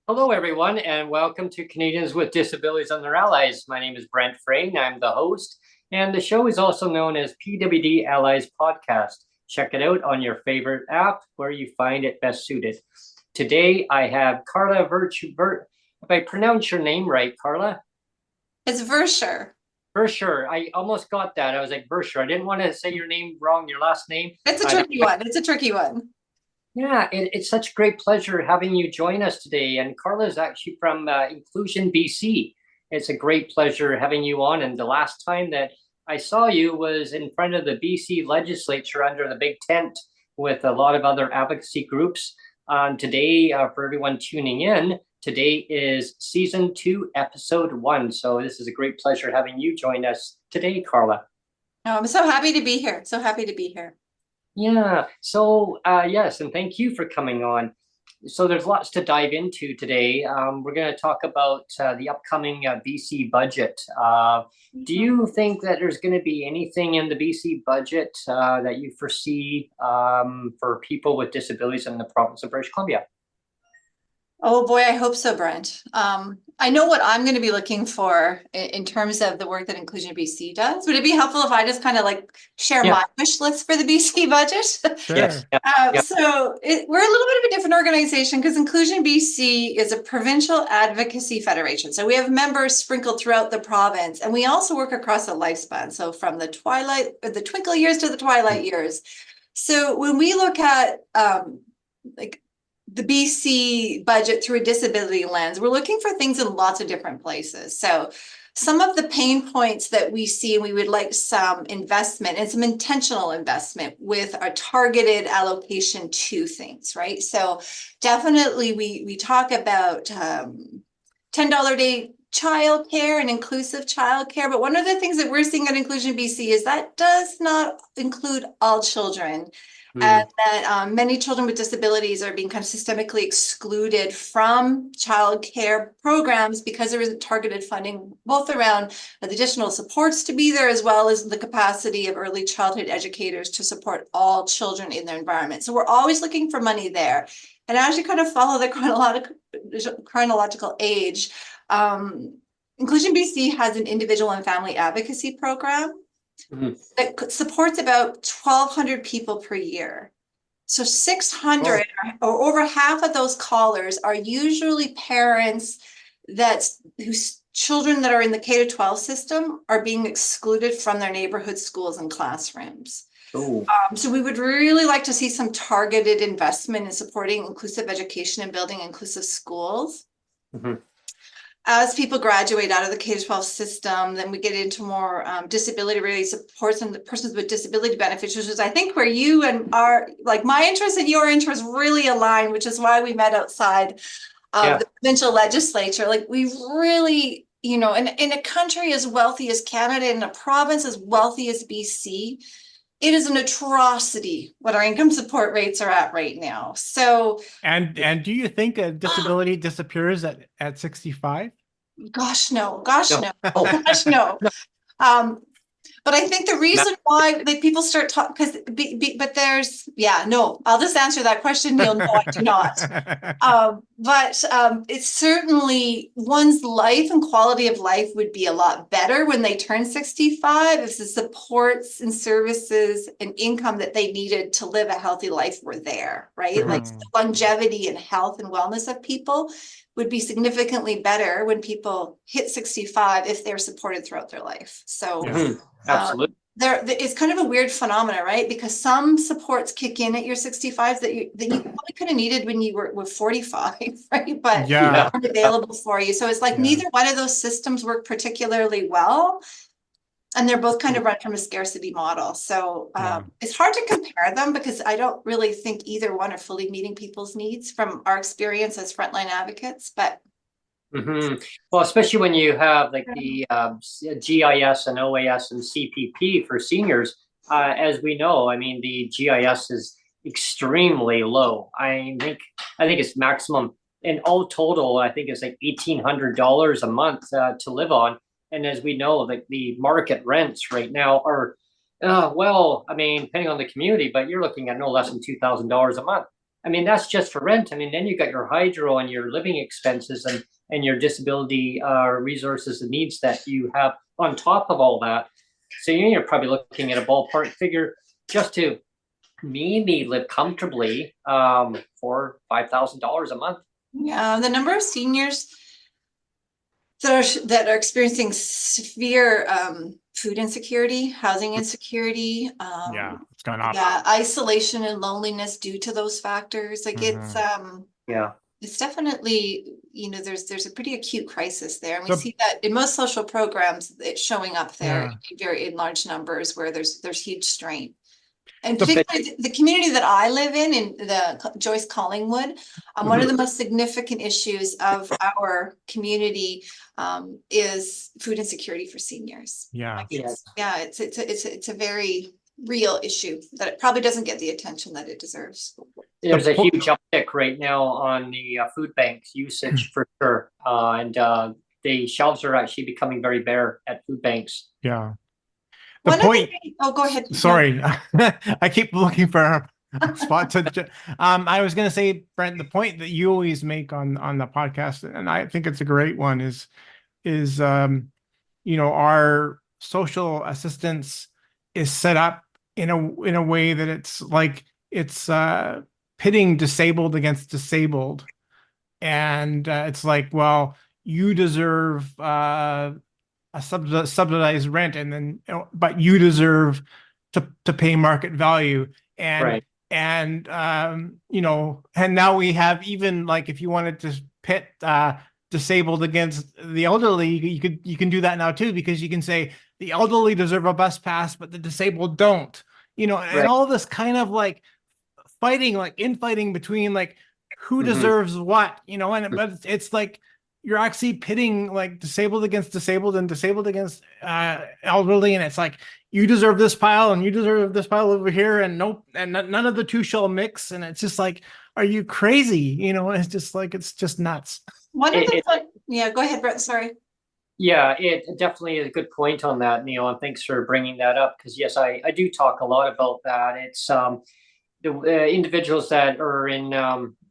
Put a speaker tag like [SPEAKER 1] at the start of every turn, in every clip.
[SPEAKER 1] Hello, everyone, and welcome to Canadians with Disabilities and their Allies. My name is Brent Frain. I'm the host, and the show is also known as PWD Allies Podcast. Check it out on your favorite app where you find it best suited. Today, I have Karla Verschoor. If I pronounce your name right, Karla?
[SPEAKER 2] It's Verschoor.
[SPEAKER 1] Verschoor. I almost got that. I was like, Verschoor. I didn't want to say your name wrong, your last name.
[SPEAKER 2] It's a tricky one. It's a tricky one.
[SPEAKER 1] Yeah, it's such great pleasure having you join us today. And Karla is actually from Inclusion BC. It's a great pleasure having you on. And the last time that I saw you was in front of the BC legislature under the big tent with a lot of other advocacy groups. Today, for everyone tuning in, today is season 2, episode 1. So this is a great pleasure having you join us today, Karla.
[SPEAKER 2] Oh, I'm so happy to be here. So happy to be here.
[SPEAKER 1] Yeah, so yes, and thank you for coming on. So there's lots to dive into today. We're going to talk about the upcoming BC budget. Do you think that there's going to be anything in the BC budget that you foresee for people with disabilities in the province of British Columbia?
[SPEAKER 2] Oh boy, I hope so, Brent. I know what I'm going to be looking for in terms of the work that Inclusion BC does. Would it be helpful if I just kind of like share my wish list for the BC budget?
[SPEAKER 3] Sure.
[SPEAKER 1] Yes.
[SPEAKER 2] So we're a little bit of a different organization because Inclusion BC is a provincial advocacy federation. So we have members sprinkled throughout the province, and we also work across a lifespan. So from the twinkle years to the twilight years. So when we look at the BC budget through a disability lens, we're looking for things in lots of different places. So some of the pain points that we see, and we would like some investment and some intentional investment with a targeted allocation to things, right? So definitely we talk about $10 a day childcare and inclusive childcare, but one of the things that we're seeing at Inclusion BC is that does not include all children. And that many children with disabilities are being kind of systemically excluded from childcare programs because there isn't targeted funding, both around the additional supports to be there, as well as the capacity of early childhood educators to support all children in their environment. So we're always looking for money there. And as you kind of follow the chronological age, Inclusion BC has an individual and family advocacy program that supports about 1,200 people per year. So 600 or over half of those callers are usually parents whose children that are in the K-12 system are being excluded from their neighborhood schools and classrooms. So we would really like to see some targeted investment in supporting inclusive education and building inclusive schools. As people graduate out of the K-12 system, then we get into more disability-related supports and the persons with disability benefits, which is, I think, where you and my interest and your interest really align, which is why we met outside of the provincial legislature. Like, we really, in a country as wealthy as Canada, in a province as wealthy as BC, it is an atrocity what our income support rates are at right now. So,
[SPEAKER 3] and do you think a disability disappears at 65?
[SPEAKER 2] Gosh, no. But I think the reason why people start talking, but there's, I'll just answer that question, Neil. No, I do not. But it's certainly one's life and quality of life would be a lot better when they turn 65 if the supports and services and income that they needed to live a healthy life were there, right? Like the longevity and health and wellness of people would be significantly better when people hit 65 if they're supported throughout their life. So
[SPEAKER 1] absolutely.
[SPEAKER 2] it's kind of a weird phenomena, right? Because some supports kick in at your 65 that you probably could have needed when you were 45, right? But
[SPEAKER 3] Yeah.
[SPEAKER 2] aren't available for you. So it's like
[SPEAKER 3] Yeah.
[SPEAKER 2] neither one of those systems work particularly well. And they're both kind of run from a scarcity model. So it's hard to compare them because I don't really think either one are fully meeting people's needs from our experience as frontline advocates. But
[SPEAKER 1] well, especially when you have like the GIS and OAS and CPP for seniors, as we know, I mean, the GIS is extremely low. I think it's maximum in all total. I think it's like $1,800 a month to live on. And as we know, like the market rents right now are, well, I mean, depending on the community, but you're looking at no less than $2,000 a month. I mean, that's just for rent. I mean, then you got your hydro and your living expenses and your disability resources and needs that you have on top of all that. So you're probably looking at a ballpark figure just to maybe live comfortably for $5,000 a month.
[SPEAKER 2] yeah, the number of seniors that are experiencing severe food insecurity, housing insecurity,
[SPEAKER 3] Yeah, it's gone up.
[SPEAKER 2] yeah, isolation and loneliness due to those factors. Like
[SPEAKER 1] Yeah.
[SPEAKER 2] it's definitely, there's a pretty acute crisis there. And we
[SPEAKER 3] So-
[SPEAKER 2] see that in most social programs, it's showing up there
[SPEAKER 3] Yeah.
[SPEAKER 2] in large numbers where there's huge strain. And
[SPEAKER 3] So-
[SPEAKER 2] particularly the community that I live in the Joyce Collingwood, one of the most significant issues of our community is food insecurity for seniors.
[SPEAKER 3] Yeah.
[SPEAKER 2] It's a very real issue that it probably doesn't get the attention that it deserves.
[SPEAKER 1] There's a huge uptick right now on the food banks usage for sure. And the shelves are actually becoming very bare at food banks.
[SPEAKER 3] Yeah.
[SPEAKER 2] Oh, go ahead.
[SPEAKER 3] Sorry, I keep looking for a spot to. I was going to say, Brent, the point that you always make on the podcast, and I think it's a great one, is our social assistance is set up in a way that it's like it's pitting disabled against disabled, and it's like, well, you deserve a subsidized rent, and then but you deserve to pay market value, and
[SPEAKER 1] Right.
[SPEAKER 3] and and now we have, even like, if you wanted to pit disabled against the elderly, you can do that now too, because you can say the elderly deserve a bus pass but the disabled don't, and
[SPEAKER 1] Right.
[SPEAKER 3] all this kind of like infighting between like who deserves what, but it's like you're actually pitting like disabled against disabled and disabled against elderly, and it's like you deserve this pile and you deserve this pile over here, and nope, and none of the two shall mix, and it's just like, are you crazy? It's just like, it's just nuts.
[SPEAKER 2] Yeah, go ahead, Brett. Sorry.
[SPEAKER 1] Yeah, it definitely is a good point on that, Neil, and thanks for bringing that up, because yes, I do talk a lot about that. It's the individuals that are in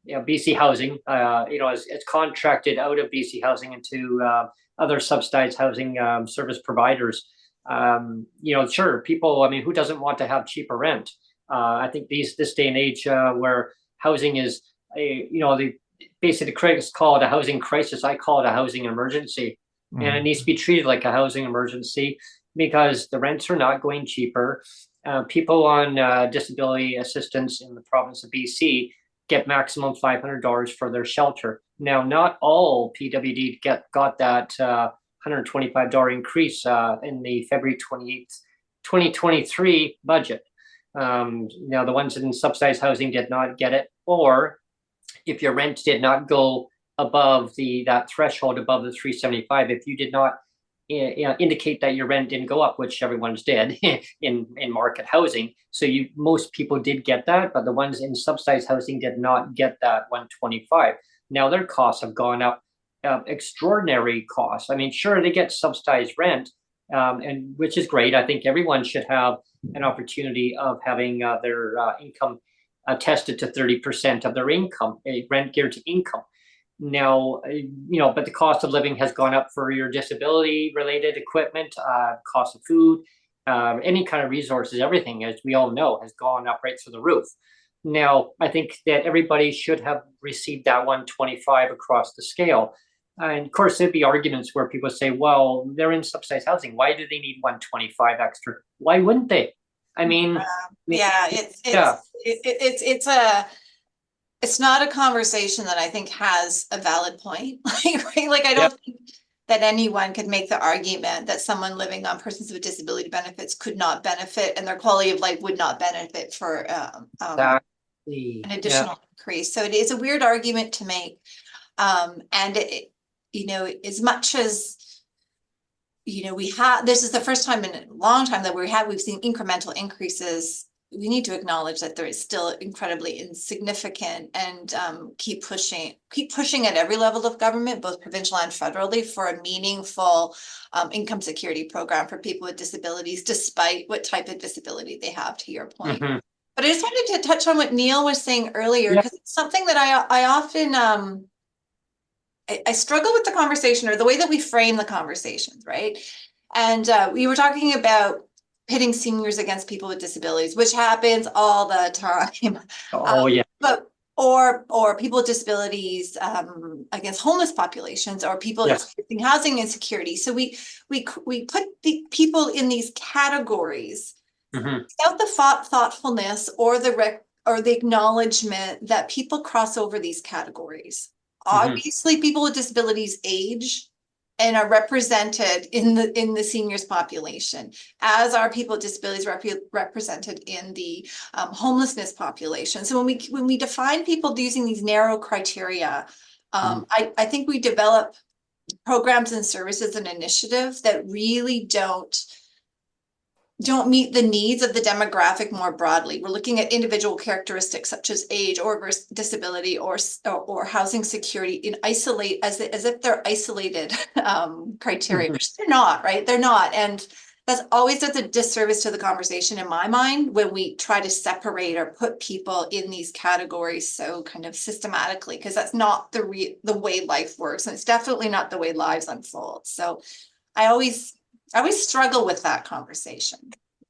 [SPEAKER 1] BC Housing, it's contracted out of BC Housing into other subsidized housing service providers. Sure, people, I mean, who doesn't want to have cheaper rent? I think this day and age where housing is basically the critics call it a housing crisis. I call it a housing emergency, and it needs to be treated like a housing emergency because the rents are not going cheaper. People on disability assistance in the province of BC get maximum $500 for their shelter. Now, not all PWD got that $125 increase in the February 28th, 2023 budget. Now, the ones in subsidized housing did not get it, or if your rent did not go above that threshold above the 375, if you did not indicate that your rent didn't go up, which everyone's did in market housing. So most people did get that, but the ones in subsidized housing did not get that 125. Now their costs have gone up, extraordinary costs. I mean, sure, they get subsidized rent, and which is great. I think everyone should have an opportunity of having their income tested to 30% of their income, rent geared to income. Now, but the cost of living has gone up for your disability related equipment, cost of food, any kind of resources, everything, as we all know, has gone up right through the roof. Now, I think that everybody should have received that 125 across the scale. And of course, there'd be arguments where people say, well, they're in subsidized housing. Why do they need 125 extra? Why wouldn't they? I mean,
[SPEAKER 2] Yeah,
[SPEAKER 1] yeah,
[SPEAKER 2] it's not a conversation that I think has a valid point. Right? Like I
[SPEAKER 1] yeah,
[SPEAKER 2] don't think that anyone could make the argument that someone living on persons with disability benefits could not benefit and their quality of life would not benefit for
[SPEAKER 1] exactly.
[SPEAKER 2] an
[SPEAKER 1] Yeah.
[SPEAKER 2] additional increase. So it is a weird argument to make. And you know, as much as you know, this is the first time in a long time that we've seen incremental increases. We need to acknowledge that there is still incredibly insignificant and keep pushing at every level of government, both provincial and federally, for a meaningful income security program for people with disabilities, despite what type of disability they have, to your point.
[SPEAKER 1] Mhm.
[SPEAKER 2] But I just wanted to touch on what Neil was saying earlier,
[SPEAKER 1] Yeah.
[SPEAKER 2] because it's something that I often I struggle with the conversation, or the way that we frame the conversations, right? And we were talking about pitting seniors against people with disabilities, which happens all the time.
[SPEAKER 1] Oh, yeah.
[SPEAKER 2] But or people with disabilities against homeless populations, or people
[SPEAKER 1] Yes.
[SPEAKER 2] experiencing housing insecurity. So we put the people in these categories
[SPEAKER 1] Mhm.
[SPEAKER 2] without the thoughtfulness or the acknowledgement that people cross over these categories.
[SPEAKER 1] Mhm.
[SPEAKER 2] Obviously, people with disabilities age and are represented in the seniors population, as are people with disabilities represented in the homelessness population. So when we define people using these narrow criteria, I think we develop programs and services and initiatives that really don't meet the needs of the demographic more broadly. We're looking at individual characteristics such as age or disability or housing security in isolate as if they're isolated criteria, which they're not, right? They're not. And that's always does a disservice to the conversation in my mind when we try to separate or put people in these categories so kind of systematically, because that's not the way life works. And it's definitely not the way lives unfold. So I always struggle with that conversation.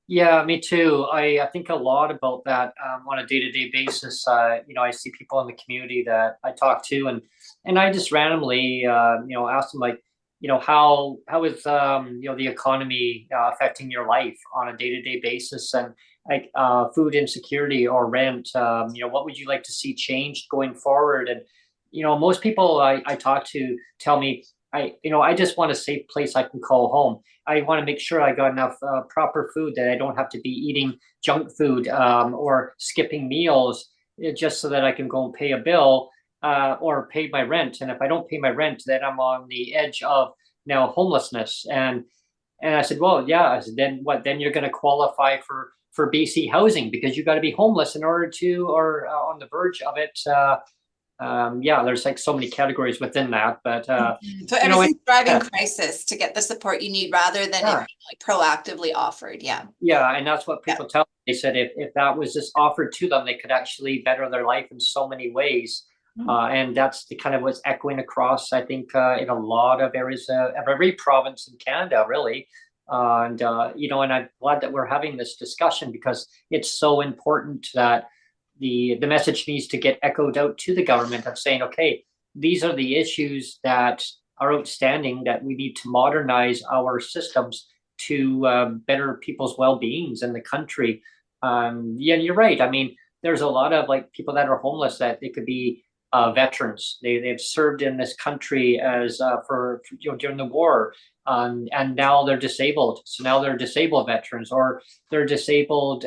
[SPEAKER 1] Yeah, me too. I think a lot about that on a day-to-day basis. You know, I see people in the community that I talk to, and I just randomly, you know, ask them like, you know, how is you know, the economy affecting your life on a day-to-day basis, and like food insecurity or rent. You know, what would you like to see changed going forward? And you know, most people I talk to tell me, you know, I just want a safe place I can call home. I want to make sure I got enough proper food, that I don't have to be eating junk food or skipping meals just so that I can go and pay a bill or pay my rent. And if I don't pay my rent, then I'm on the edge of now homelessness. And I said, well, yeah. I said, then what? Then you're going to qualify for BC housing, because you got to be homeless in order to, or on the verge of it. Yeah, there's like so many categories within that, but
[SPEAKER 2] So
[SPEAKER 1] you know,
[SPEAKER 2] everything's driving crisis to get the support you need rather than it
[SPEAKER 1] yeah.
[SPEAKER 2] being like proactively offered. Yeah.
[SPEAKER 1] Yeah, and that's what people tell me. They said if that was just offered to them, they could actually better their life in so many ways. And that's the kind of what's echoing across, I think, in a lot of areas of every province in Canada, really. And you know, and I'm glad that we're having this discussion, because it's so important that the message needs to get echoed out to the government of saying, okay, these are the issues that are outstanding, that we need to modernize our systems to better people's well-beings in the country. Yeah, you're right. I mean, there's a lot of like people that are homeless that they could be veterans. They've served in this country as for you know, during the war, and now they're disabled. So now they're disabled veterans, or they're disabled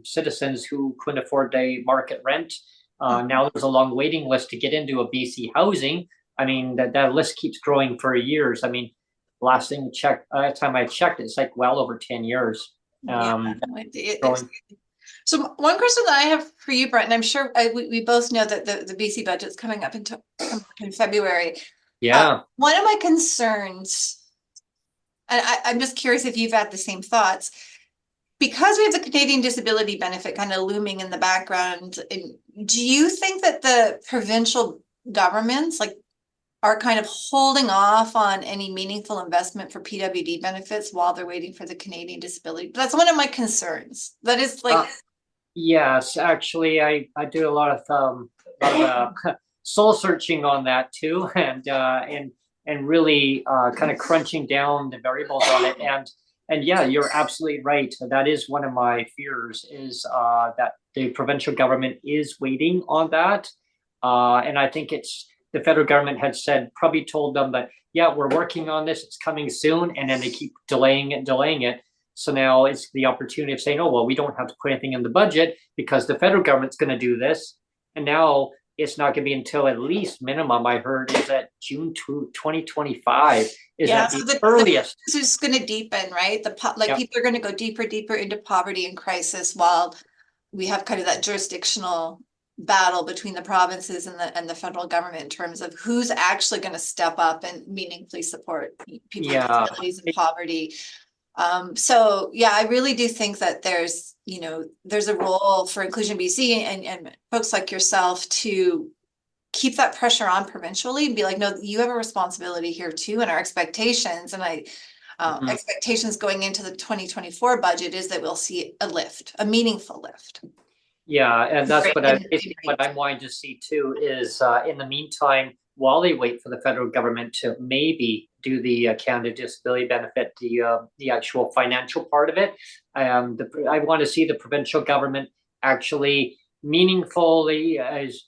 [SPEAKER 1] citizens who couldn't afford the market rent. Now there's a long waiting list to get into a BC housing. I mean, that list keeps growing for years. I mean, last time I checked, it's like well over 10 years.
[SPEAKER 2] So one question that I have for you, Brent, and I'm sure we both know that the BC budget's coming up in February.
[SPEAKER 1] Yeah.
[SPEAKER 2] One of my concerns, and I'm just curious if you've had the same thoughts, because we have the Canadian disability benefit kind of looming in the background. Do you think that the provincial governments are kind of holding off on any meaningful investment for PWD benefits while they're waiting for the Canadian disability? That's one of my concerns. That is
[SPEAKER 1] yes, actually, I do a lot of soul searching on that too, and and really kind of crunching down the variables on it. And yeah, you're absolutely right. That is one of my fears, is that the provincial government is waiting on that. And I think it's the federal government had said, probably told them that, yeah, we're working on this, it's coming soon. And then they keep delaying it. So now it's the opportunity of saying, oh, well, we don't have to put anything in the budget because the federal government's going to do this. And now it's not going to be until at least minimum, I heard, is at June 2025 is at the earliest.
[SPEAKER 2] This is going to deepen, right? People are going to go deeper into poverty and crisis, while we have kind of that jurisdictional battle between the provinces and the federal government in terms of who's actually going to step up and meaningfully support people with disabilities and poverty. So yeah, I really do think that there's a role for Inclusion BC and folks like yourself to keep that pressure on provincially and be like, no, you have a responsibility here too, and our expectations. And expectations going into the 2024 budget is that we'll see a meaningful lift.
[SPEAKER 1] Yeah, and that's what I'm wanting to see too, is in the meantime, while they wait for the federal government to maybe do the Canada Disability Benefit, the actual financial part of it, I want to see the provincial government actually meaningfully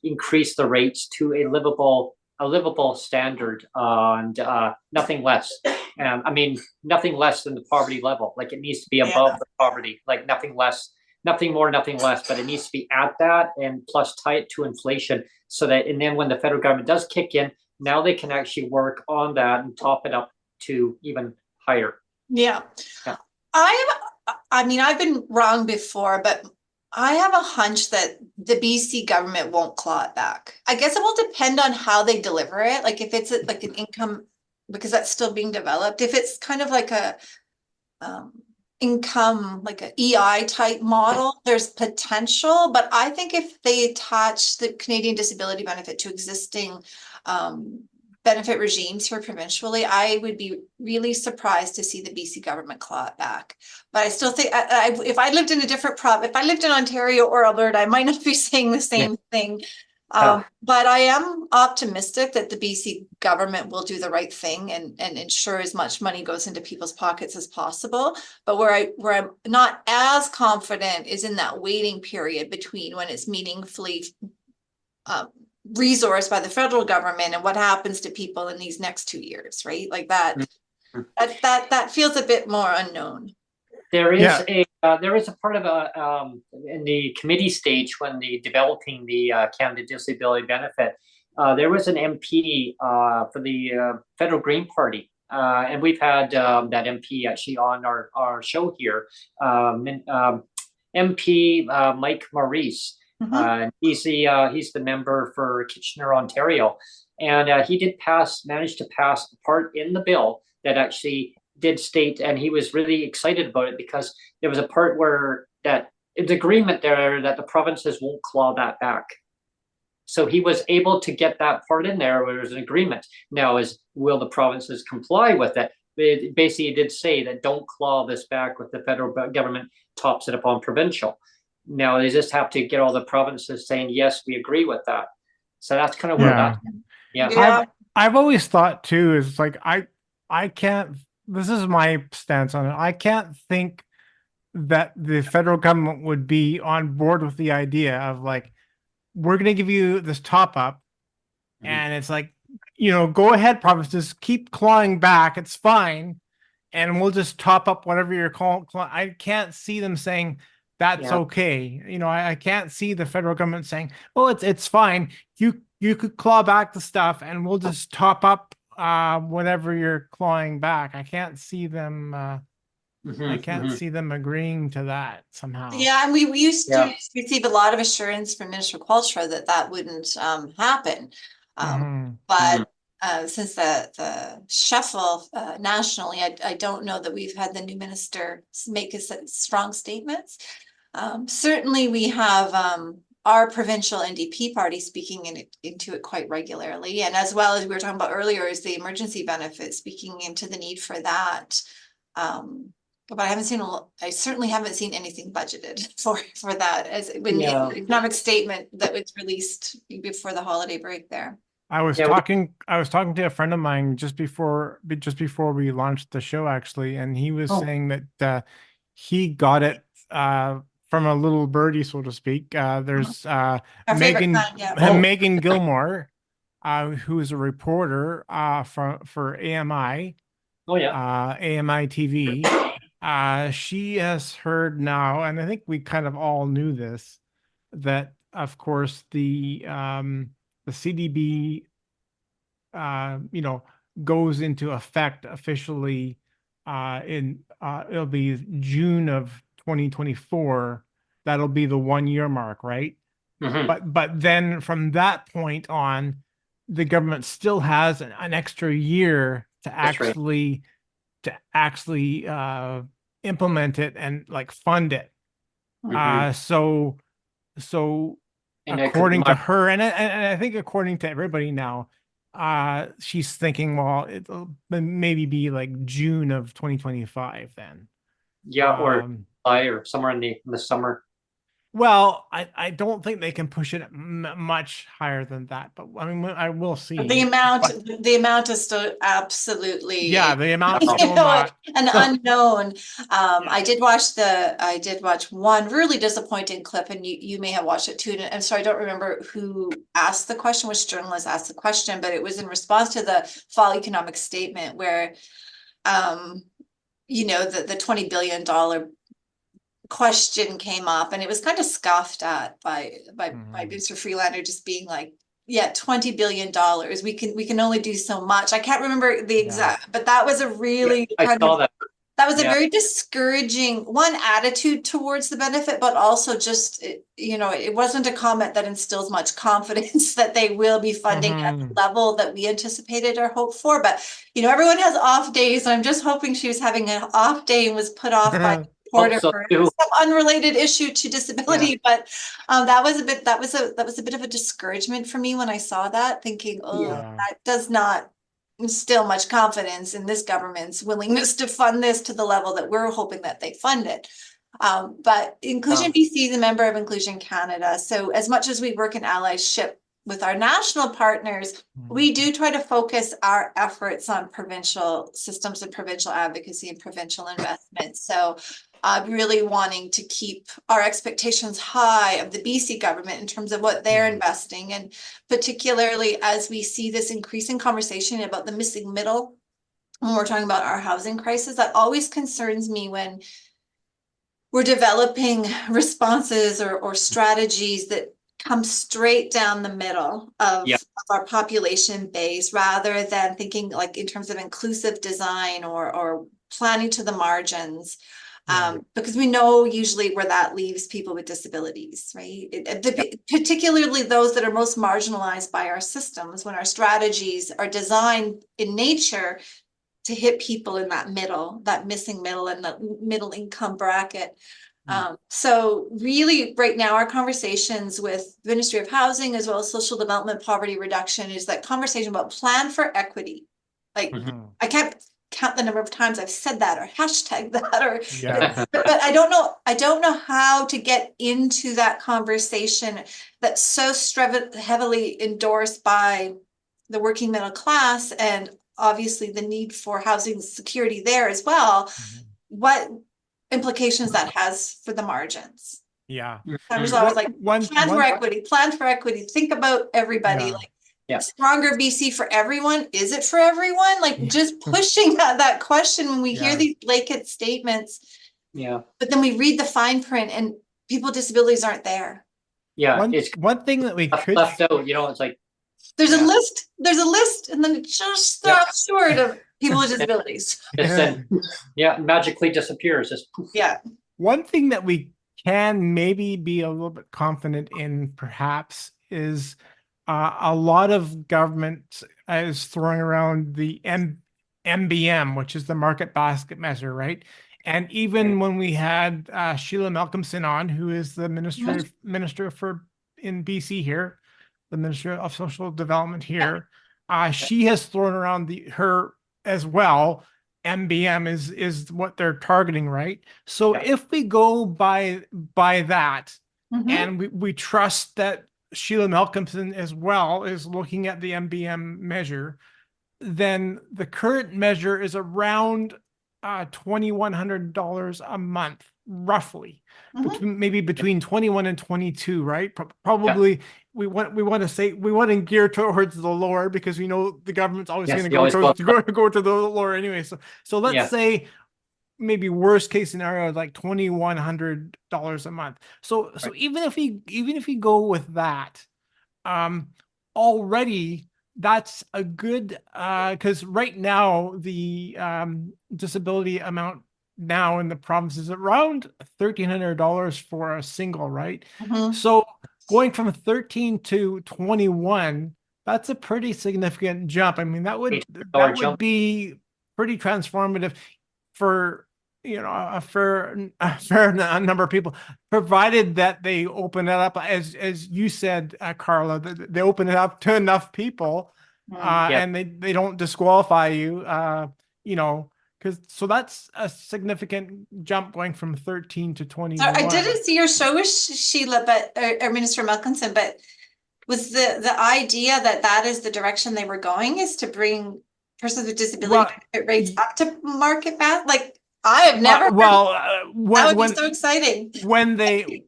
[SPEAKER 1] increase the rates to a livable standard, and nothing less. I mean, nothing less than the poverty level. Like, it needs to be above the poverty, like nothing less. Nothing more, nothing less, but it needs to be at that, and plus tie it to inflation, so that, and then when the federal government does kick in, now they can actually work on that and top it up to even higher.
[SPEAKER 2] Yeah. I mean, I've been wrong before, but I have a hunch that the BC government won't claw it back. I guess it will depend on how they deliver it. Like, if it's like an income, because that's still being developed. If it's kind of like a income, like a EI type model, there's potential. But I think if they attach the Canadian Disability Benefit to existing benefit regimes here provincially, I would be really surprised to see the BC government claw it back. But I still think if I lived in a different province, if I lived in Ontario or Alberta, I might not be saying the same thing. But I am optimistic that the BC government will do the right thing and ensure as much money goes into people's pockets as possible. But where I'm not as confident is in that waiting period between when it's meaningfully resourced by the federal government and what happens to people in these next 2 years, right? Like that feels a bit more unknown.
[SPEAKER 1] There is a part of in the committee stage when developing the Canada Disability Benefit, there was an MP for the Federal Green Party, and we've had that MP actually on our show here, MP Mike Maurice. He's the member for Kitchener, Ontario, and he did manage to pass the part in the bill that actually did state, and he was really excited about it because there was a part where that it's agreement there that the provinces won't claw that back. So he was able to get that part in there where there's an agreement. Now, will the provinces comply with it? It basically did say that don't claw this back with the federal government tops it upon provincial. Now they just have to get all the provinces saying, yes, we agree with that. So that's kind of where
[SPEAKER 3] I've always thought too, is like, I can't, this is my stance on it. I can't think that the federal government would be on board with the idea of like, we're going to give you this top up, and it's like, go ahead, provinces, keep clawing back. It's fine. And we'll just top up whatever you're calling. I can't see them saying that's okay. I can't see the federal government saying, oh, it's fine. You could claw back the stuff and we'll just top up whatever you're clawing back. I can't see them. I can't see them agreeing to that somehow.
[SPEAKER 2] Yeah, and we used to receive a lot of assurance from Minister Qualtrough that wouldn't happen. But since the shuffle nationally, I don't know that we've had the new minister make strong statements. Certainly we have our provincial NDP party speaking into it quite regularly. And as well as we were talking about earlier, is the emergency benefit, speaking into the need for that. But I certainly haven't seen anything budgeted for that, as when the economic statement that was released before the holiday break there.
[SPEAKER 3] I was
[SPEAKER 1] Yeah,
[SPEAKER 3] talking to a friend of mine just before we launched the show actually, and he was
[SPEAKER 1] Oh.
[SPEAKER 3] saying that he got it from a little birdie, so to speak. There's
[SPEAKER 2] Our favorite
[SPEAKER 3] Megan
[SPEAKER 2] kind, yeah.
[SPEAKER 1] Oh.
[SPEAKER 3] Megan Gilmore, who is a reporter for AMI,
[SPEAKER 1] Oh yeah.
[SPEAKER 3] AMI TV. She has heard now, and I think we kind of all knew this, that of course the CDB goes into effect officially in it'll be June of 2024. That'll be the 1 year mark, right?
[SPEAKER 1] Hmm.
[SPEAKER 3] But then from that point on, the government still has an extra year to
[SPEAKER 1] That's right.
[SPEAKER 3] actually implement it and like fund it.
[SPEAKER 1] Hmm.
[SPEAKER 3] So
[SPEAKER 1] And I could
[SPEAKER 3] according to
[SPEAKER 1] my
[SPEAKER 3] her, and I think according to everybody now, she's thinking, well, it'll maybe be like June of 2025 then.
[SPEAKER 1] yeah, or
[SPEAKER 3] Um,
[SPEAKER 1] July or somewhere in the summer.
[SPEAKER 3] well, I don't think they can push it much higher than that, but I mean, I will
[SPEAKER 2] The
[SPEAKER 3] see.
[SPEAKER 2] amount,
[SPEAKER 3] But
[SPEAKER 2] the amount is still absolutely,
[SPEAKER 3] yeah, the amount's
[SPEAKER 1] Wow.
[SPEAKER 2] you
[SPEAKER 3] still
[SPEAKER 2] know,
[SPEAKER 3] not.
[SPEAKER 2] an
[SPEAKER 1] So
[SPEAKER 2] unknown.
[SPEAKER 3] Yeah.
[SPEAKER 2] I did watch one really disappointing clip, and you may have watched it too. And so I don't remember who asked the question, which journalist asked the question, but it was in response to the fall economic statement where, um, the $20 billion question came up, and it was kind of scoffed at by
[SPEAKER 3] Mhm.
[SPEAKER 2] Mr. Freelander, just being like, yeah, $20 billion. We can only do so much. I can't remember the
[SPEAKER 3] Yeah.
[SPEAKER 2] exact, but that was a
[SPEAKER 1] yeah,
[SPEAKER 2] really
[SPEAKER 1] I
[SPEAKER 2] kind
[SPEAKER 1] saw
[SPEAKER 2] of
[SPEAKER 1] that.
[SPEAKER 2] that was a
[SPEAKER 1] Yeah.
[SPEAKER 2] very discouraging attitude towards the benefit, but also just, it wasn't a comment that instills much confidence that they will be funding at the
[SPEAKER 3] Mhm.
[SPEAKER 2] level that we anticipated or hoped for. But, everyone has off days. I'm just hoping she was having an off day and was put off by
[SPEAKER 1] Hope
[SPEAKER 2] reporter
[SPEAKER 1] so
[SPEAKER 2] for
[SPEAKER 1] too.
[SPEAKER 2] some unrelated issue to
[SPEAKER 1] Yeah.
[SPEAKER 2] disability. But that was a bit of a discouragement for me when I saw that, thinking, oh,
[SPEAKER 1] Yeah.
[SPEAKER 3] Yeah.
[SPEAKER 2] that does not instill much confidence in this government's willingness to fund this to the level that we're hoping that they fund it. But Inclusion BC is a member of Inclusion Canada. So as much as we work in allyship with our national partners, we do try to focus our efforts on provincial systems and provincial advocacy and provincial investment. So really wanting to keep our expectations high of the BC government in terms of what they're
[SPEAKER 3] Yeah.
[SPEAKER 2] investing, and particularly as we see this increasing conversation about the missing middle when we're talking about our housing crisis. That always concerns me when we're developing responses or strategies that come straight down the middle of
[SPEAKER 1] Yeah.
[SPEAKER 2] our population base, rather than thinking like in terms of inclusive design or planning to the margins.
[SPEAKER 3] Yeah.
[SPEAKER 2] Because we know usually where that leaves people with disabilities, right? Particularly those that are most marginalized by our systems, when our strategies are designed in nature to hit people in that middle, that missing middle, and the middle income bracket. So really right now, our conversations with the Ministry of Housing as well as Social Development Poverty Reduction is that conversation about plan for equity. Like,
[SPEAKER 3] Mhm.
[SPEAKER 2] I can't count the number of times I've said that or hashtag that, or
[SPEAKER 3] Yeah.
[SPEAKER 2] but I don't know how to get into that conversation that's so heavily endorsed by the working middle class, and obviously the need for housing security there as well.
[SPEAKER 3] Mhm.
[SPEAKER 2] What implications that has for the margins.
[SPEAKER 3] Yeah.
[SPEAKER 2] I was
[SPEAKER 1] Mhm.
[SPEAKER 2] always like,
[SPEAKER 3] One
[SPEAKER 2] plan for equity, think about everybody.
[SPEAKER 3] Yeah.
[SPEAKER 2] Like,
[SPEAKER 1] Yeah.
[SPEAKER 2] stronger BC for everyone. Is it for everyone? Like, just pushing that question when we hear
[SPEAKER 3] Yeah.
[SPEAKER 2] these blanket statements,
[SPEAKER 1] Yeah.
[SPEAKER 2] but then we read the fine print and people with disabilities aren't there.
[SPEAKER 1] Yeah.
[SPEAKER 3] One
[SPEAKER 1] It's
[SPEAKER 3] one thing that we could
[SPEAKER 1] left out, it's like,
[SPEAKER 2] There's
[SPEAKER 1] yeah.
[SPEAKER 2] a list, and then it just
[SPEAKER 1] Yeah.
[SPEAKER 2] stops short of people with disabilities.
[SPEAKER 1] It's then, yeah, magically disappears. Just poof.
[SPEAKER 2] Yeah.
[SPEAKER 3] One thing that we can maybe be a little bit confident in, perhaps, is a lot of government is throwing around the MBM, which is the market basket measure, right? And even when we had Sheila Malcolmson on, who is the minister for in BC here, the Minister of Social Development here, she has thrown around her as well. MBM is what they're targeting, right? So
[SPEAKER 1] Yeah.
[SPEAKER 3] if we go by that,
[SPEAKER 2] Mhm.
[SPEAKER 3] and we trust that Sheila Malcolmson as well is looking at the MBM measure, then the current measure is around $2,100 a month, roughly, maybe between 21 and 22, right? Probably we want to gear towards the lower, because we know the government's always going to go to the lower anyway. So let's say maybe worst case scenario is like $2,100 a month. So even if we go with that, already that's a good, because right now the disability amount now in the province is around $1,300 for a single, right? So going from 13 to 21, that's a pretty significant jump. I mean, that would be pretty transformative for, you know, a fair number of people, provided that they open it up, as you said, Karla, they open it up to enough people, and they don't disqualify you, you know, so that's a significant jump going from 13 to 21.
[SPEAKER 2] So I didn't see your show with Sheila, but or Minister Malcolmson, but was the idea that is the direction they were going, is to bring persons with disability rates up to market value? Like, I have never.
[SPEAKER 3] That would
[SPEAKER 2] be so exciting
[SPEAKER 3] when they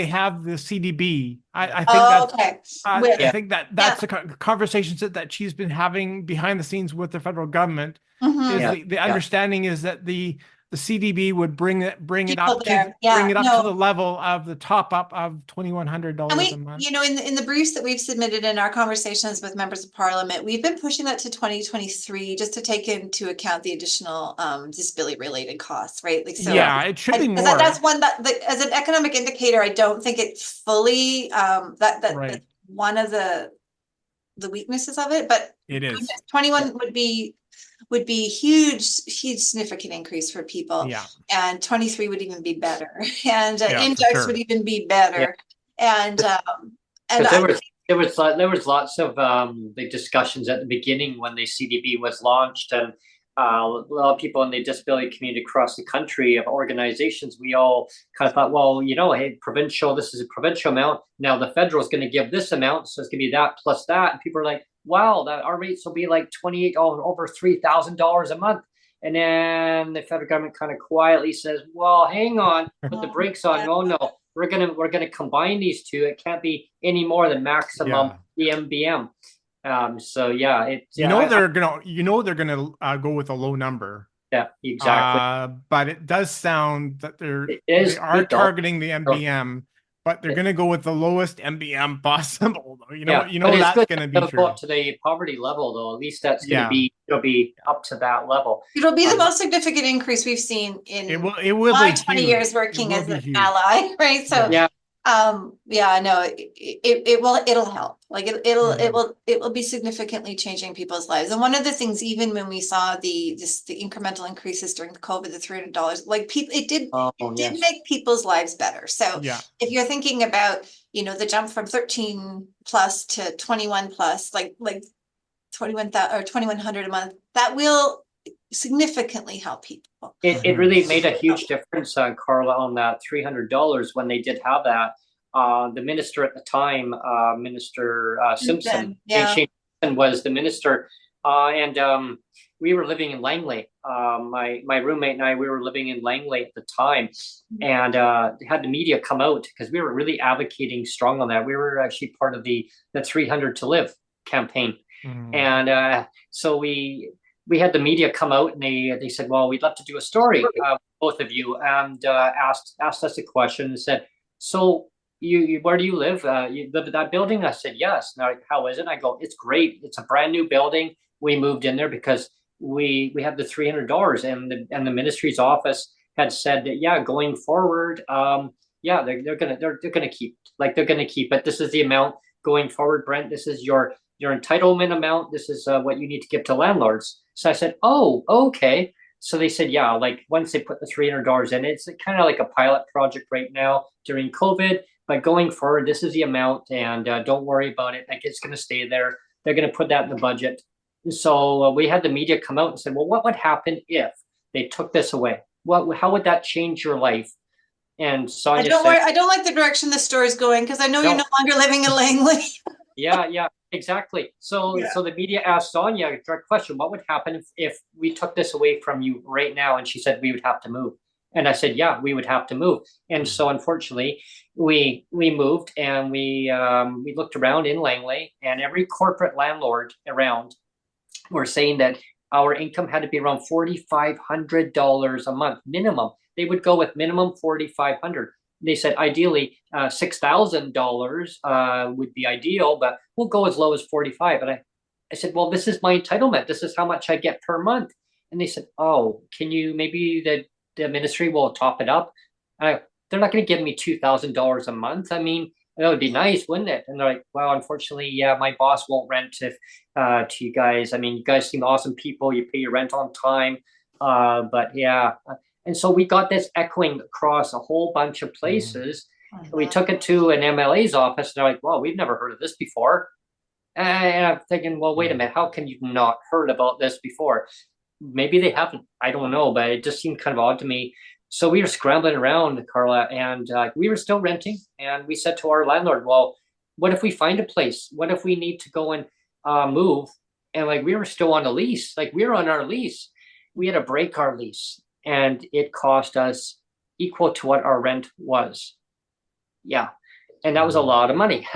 [SPEAKER 3] have the CDB. I think that's the conversations that she's been having behind the scenes with the federal government. The understanding is that the CDB would bring it up to the level of the top up of $2,100 a month.
[SPEAKER 2] You know, in the briefs that we've submitted in our conversations with members of parliament, we've been pushing that to 2023 just to take into account the additional disability related costs, right? Like, so
[SPEAKER 3] it should be more.
[SPEAKER 2] That's one that, as an economic indicator, I don't think it fully that's one of the weaknesses of it, but
[SPEAKER 3] it is
[SPEAKER 2] 21 would be huge significant increase for people, and 23 would even be better, and index would even be better, and
[SPEAKER 1] there was lots of big discussions at the beginning when the CDB was launched, and a lot of people in the disability community across the country of organizations, we all kind of thought, well, you know, hey, this is a provincial amount, now the federal is going to give this amount, so it's going to be that plus that, and people are like, wow, that our rates will be like $28 over $3,000 a month. And then the federal government kind of quietly says, well, hang on, put the brakes on. No, we're gonna combine these two. It can't be any more than maximum the MBM.
[SPEAKER 3] They're gonna go with a low number.
[SPEAKER 1] Yeah, exactly.
[SPEAKER 3] But it does sound that they are targeting the MBM. But they're going to go with the lowest MBM possible. You know that's going to be true.
[SPEAKER 1] Up to the poverty level, though. At least that's going to be, it'll be up to that level.
[SPEAKER 2] It'll be the most significant increase we've seen in
[SPEAKER 3] it will
[SPEAKER 2] my
[SPEAKER 3] be
[SPEAKER 2] 20 years working as an ally, right? So it'll help. Like it will be significantly changing people's lives. And one of the things, even when we saw the incremental increases during the COVID, the $300, like it did make people's lives better. So if you're thinking about, you know, the jump from 13 plus to 21 plus, like 21,000 or 2,100 a month, that will significally help people.
[SPEAKER 1] It really made a huge difference, Karla, on that $300 when they did have that. The minister at the time, Minister Simpson, was the minister, and we were living in Langley. My roommate and I, we were living in Langley at the time, and had the media come out because we were really advocating strong on that. We were actually part of the 300 to Live campaign, and so we had the media come out, and they said, well, we'd love to do a story, both of you, and asked us a question and said, so you where do you live? You live in that building? I said, yes. Now, how is it? I go, it's great. It's a brand new building. We moved in there because we had the $300, and the ministry's office had said that, going forward, they're gonna keep it. This is the amount going forward, Brent. This is your entitlement amount. This is what you need to give to landlords. So I said, oh, okay. So they said, like once they put the $300 in, it's kind of like a pilot project right now during COVID. But going forward, this is the amount, and don't worry about it. Like, it's going to stay there. They're going to put that in the budget. So we had the media come out and said, well, what would happen if they took this away? How would that change your life? And Sonia
[SPEAKER 2] don't
[SPEAKER 1] said,
[SPEAKER 2] worry, I don't like the direction the story is going because I know you're
[SPEAKER 1] No.
[SPEAKER 2] no longer living in Langley.
[SPEAKER 1] yeah, exactly. So
[SPEAKER 2] Yeah.
[SPEAKER 1] so the media asked Sonia a direct question: what would happen if we took this away from you right now? And she said we would have to move. And I said, yeah, we would have to move. And so unfortunately, we moved, and we looked around in Langley, and every corporate landlord around were saying that our income had to be around $4,500 a month minimum. They would go with minimum 4,500. They said ideally $6,000 would be ideal, but we'll go as low as 45. And I said, well, this is my entitlement. This is how much I get per month. And they said, oh, can you maybe the ministry will top it up? They're not going to give me $2,000 a month. I mean, that would be nice, wouldn't it? And they're like, well, unfortunately, yeah, my boss won't rent if to you guys. I mean, you guys seem awesome people. You pay your rent on time. But yeah. And so we got this echoing across a whole bunch of places. We took it to an MLA's office. And they're like, well, we've never heard of this before. And I'm thinking, well, wait a minute. How can you not heard about this before? Maybe they haven't. I don't know, but it just seemed kind of odd to me. So we were scrambling around, Karla, and we were still renting. And we said to our landlord, well, what if we find a place? What if we need to go and move? And like, we were still on a lease. Like, we were on our lease. We had to break our lease, and it cost us equal to what our rent was. Yeah. And that was a lot of money,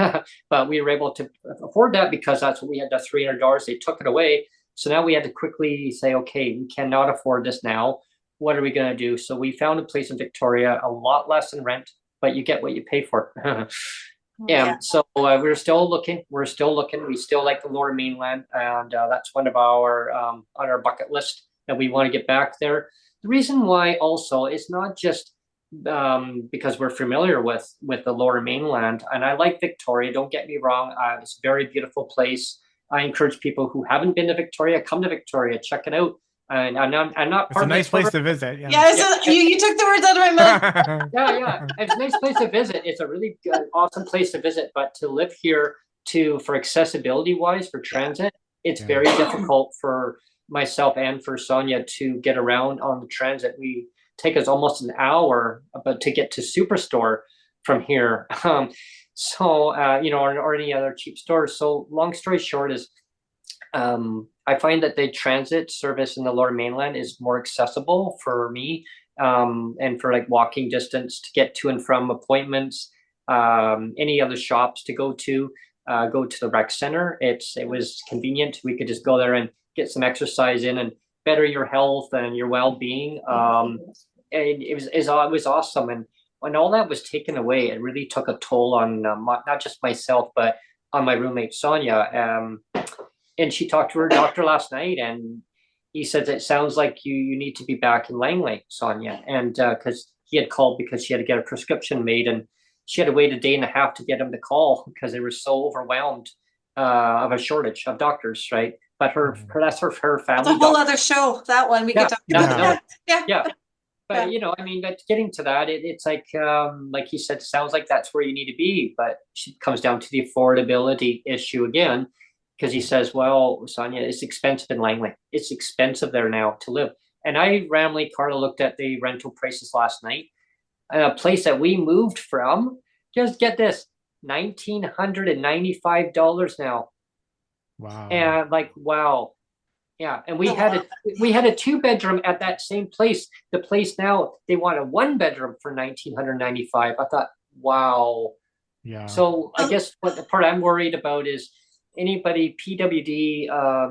[SPEAKER 1] but we were able to afford that because that's what we had, the $300. They took it away. So now we had to quickly say, okay, we cannot afford this now. What are we going to do? So we found a place in Victoria, a lot less in rent, but you get what you pay for.
[SPEAKER 2] Yeah.
[SPEAKER 1] So we're still looking. We still like the Lower Mainland, and that's one of our on our bucket list that we want to get back there. The reason why also is not just because we're familiar with the Lower Mainland, and I like Victoria. Don't get me wrong; it's a very beautiful place. I encourage people who haven't been to Victoria, come to Victoria, check it out. And I'm not
[SPEAKER 3] It's
[SPEAKER 1] part
[SPEAKER 3] a
[SPEAKER 1] of
[SPEAKER 3] nice
[SPEAKER 1] this
[SPEAKER 3] place
[SPEAKER 1] program.
[SPEAKER 3] to visit.
[SPEAKER 2] Yeah, you took the words out of my mouth.
[SPEAKER 1] Yeah, it's a nice place to visit. It's a really good, awesome place to visit, but to live here for accessibility wise, for transit, it's very difficult for myself and for Sonia to get around on the transit. We take us almost an hour, but to get to Superstore from here. Or any other cheap stores. So long story short is, I find that the transit service in the Lower Mainland is more accessible for me, and for like walking distance to get to and from appointments, any other shops to go to the rec center. It was convenient. We could just go there and get some exercise in and better your health and your well-being. It was awesome. And when all that was taken away, it really took a toll on not just myself, but on my roommate Sonia. And she talked to her doctor last night, and he said, it sounds like you need to be back in Langley, Sonia. And because he had called because she had to get a prescription made, and she had to wait a day and a half to get him to call because they were so overwhelmed of a shortage of doctors, right? But that's her family.
[SPEAKER 2] That's a whole other show. That one we could talk about.
[SPEAKER 1] Yeah. But I mean, but getting to that, it's like he said, sounds like that's where you need to be. But it comes down to the affordability issue again. Because he says, well, Sonia, it's expensive in Langley. It's expensive there now to live. And I randomly, Karla, looked at the rental prices last night. A place that we moved from, just get this, $1,995 now.
[SPEAKER 3] Wow.
[SPEAKER 1] And wow. Yeah. And we had a 2-bedroom at that same place. The place now, they want a 1-bedroom for $1,995. I thought, wow.
[SPEAKER 3] Yeah.
[SPEAKER 1] So I guess what the part I'm worried about is anybody PWD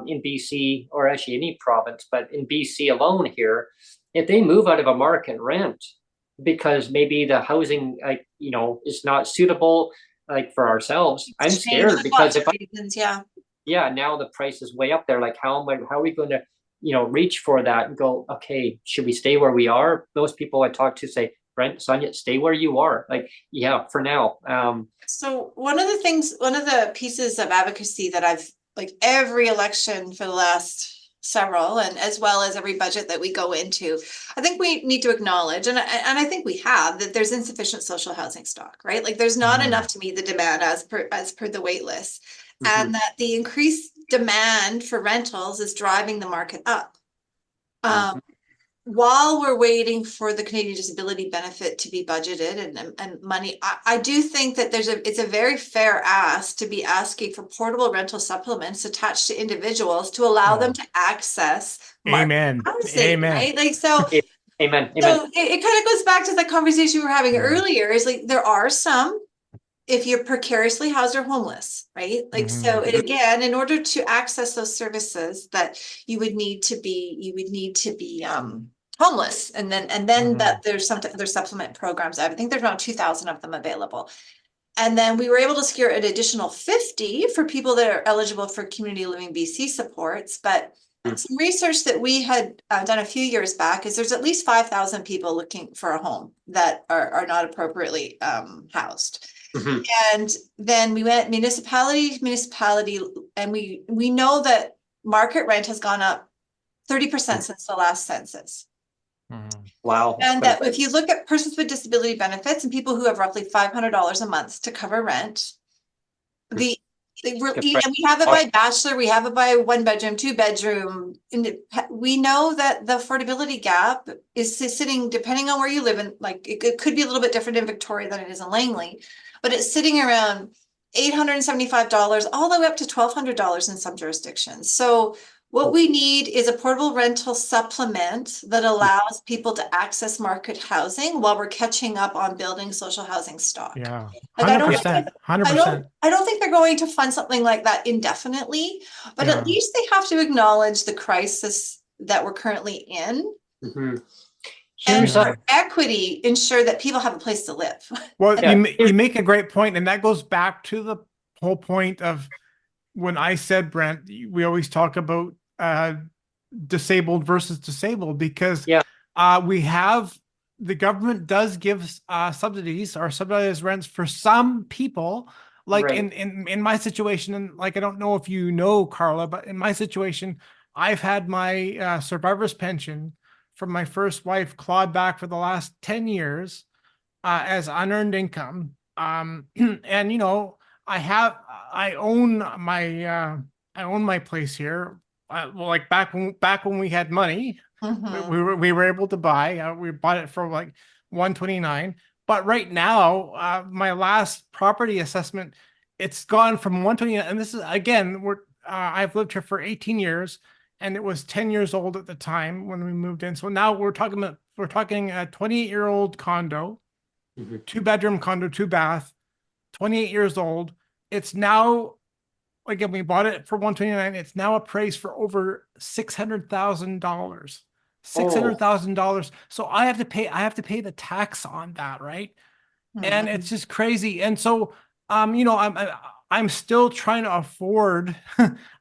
[SPEAKER 1] in BC, or actually any province, but in BC alone here, if they move out of a market rent because maybe the housing is not suitable for ourselves, I'm scared because now the price is way up there. Like how are we going to reach for that and go, okay, should we stay where we are? Most people I talk to say, Brent, Sonia, stay where you are. For now.
[SPEAKER 2] So one of the pieces of advocacy that I've every election for the last several, and as well as every budget that we go into, I think we need to acknowledge, and I think we have, that there's insufficient social housing stock, right? Like there's not enough to meet the demand as per the wait list, and that the increased demand for rentals is driving the market up. while we're waiting for the Canadian Disability Benefit to be budgeted and money, I do think that it's a very fair ask to be asking for portable rental supplements attached to individuals to allow them to access market
[SPEAKER 3] Amen.
[SPEAKER 2] housing,
[SPEAKER 3] Amen.
[SPEAKER 2] right? Like, so,
[SPEAKER 1] Amen.
[SPEAKER 2] so it kind of goes back to the conversation we were having
[SPEAKER 3] Yeah.
[SPEAKER 2] earlier, is like, there are some, if you're precariously housed or homeless, right? Like, so again, in order to access those services, that you would need to be homeless, and then that there's supplement programs. I think there's around 2,000 of them available. And then we were able to secure an additional 50 for people that are eligible for Community Living BC supports. But some research that we had done a few years back is there's at least 5,000 people looking for a home that are not appropriately housed. And then we went municipality to municipality, and we know that market rent has gone up 30% since the last census.
[SPEAKER 1] Wow.
[SPEAKER 2] And that if you look at persons with disability benefits and people who have roughly $500 a month to cover rent, and we have it by bachelor, we have it by 1 bedroom, 2 bedroom. And we know that the affordability gap is sitting, depending on where you live in, like it could be a little bit different in Victoria than it is in Langley, but it's sitting around $875 all the way up to $1,200 in some jurisdictions. So what we need is a portable rental supplement that allows people to access market housing while we're catching up on building social housing stock.
[SPEAKER 3] Yeah,
[SPEAKER 2] Like,
[SPEAKER 3] 100%, 100%.
[SPEAKER 2] I don't think they're going to fund something like that indefinitely, but at least they have to acknowledge the crisis that we're currently in. And for equity, ensure that people have a place to live.
[SPEAKER 3] Well, you make a great point, and that goes back to the whole point of when I said, Brent, we always talk about disabled versus disabled, because we have, the government does give subsidies or subsidized rents for some people. Like in my situation, and like, I don't know if you know, Karla, but in my situation, I've had my survivor's pension from my first wife clawed back for the last 10 years as unearned income. And you know, I own my place here. Well, like back when we had money, we were able to buy. We bought it for like 129. But right now, my last property assessment, it's gone from 129. And this is, again, I've lived here for 18 years, and it was 10 years old at the time when we moved in. So now we're talking a 28-year-old condo, 2-bedroom condo, 2-bath, 28 years old. It's now, again, we bought it for 129. It's now appraised for over $600,000. $600,000. So I have to pay the tax on that, right? And it's just crazy. And so, you know, I'm still trying to afford,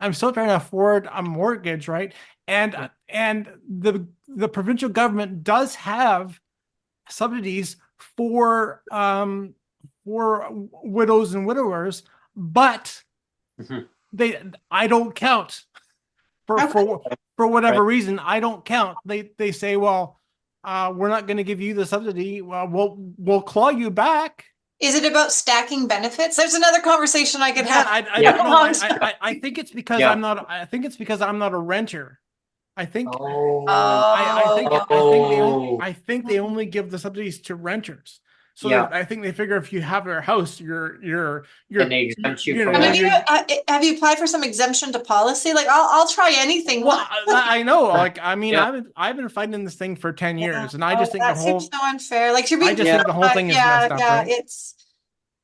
[SPEAKER 3] I'm still trying to afford a mortgage, right? And the provincial government does have subsidies for widows and widowers, but I don't count for whatever reason. I don't count. They say, well, we're not going to give you the subsidy. Well, we'll claw you back.
[SPEAKER 2] Is it about stacking benefits? There's another conversation I could have.
[SPEAKER 3] I don't know. I think it's because I'm not. I think it's because I'm not a renter. I think. I think they only give the subsidies to renters. So I think they figure if you have a house, you're
[SPEAKER 1] and they exempt you from
[SPEAKER 2] have you applied for some exemption to policy? Like, I'll try anything.
[SPEAKER 3] Well, I know. Like, I mean, I've been fighting this thing for 10 years, and I just think
[SPEAKER 2] that seems so unfair. Like,
[SPEAKER 3] I just think the whole thing is messed up. Right?
[SPEAKER 2] It's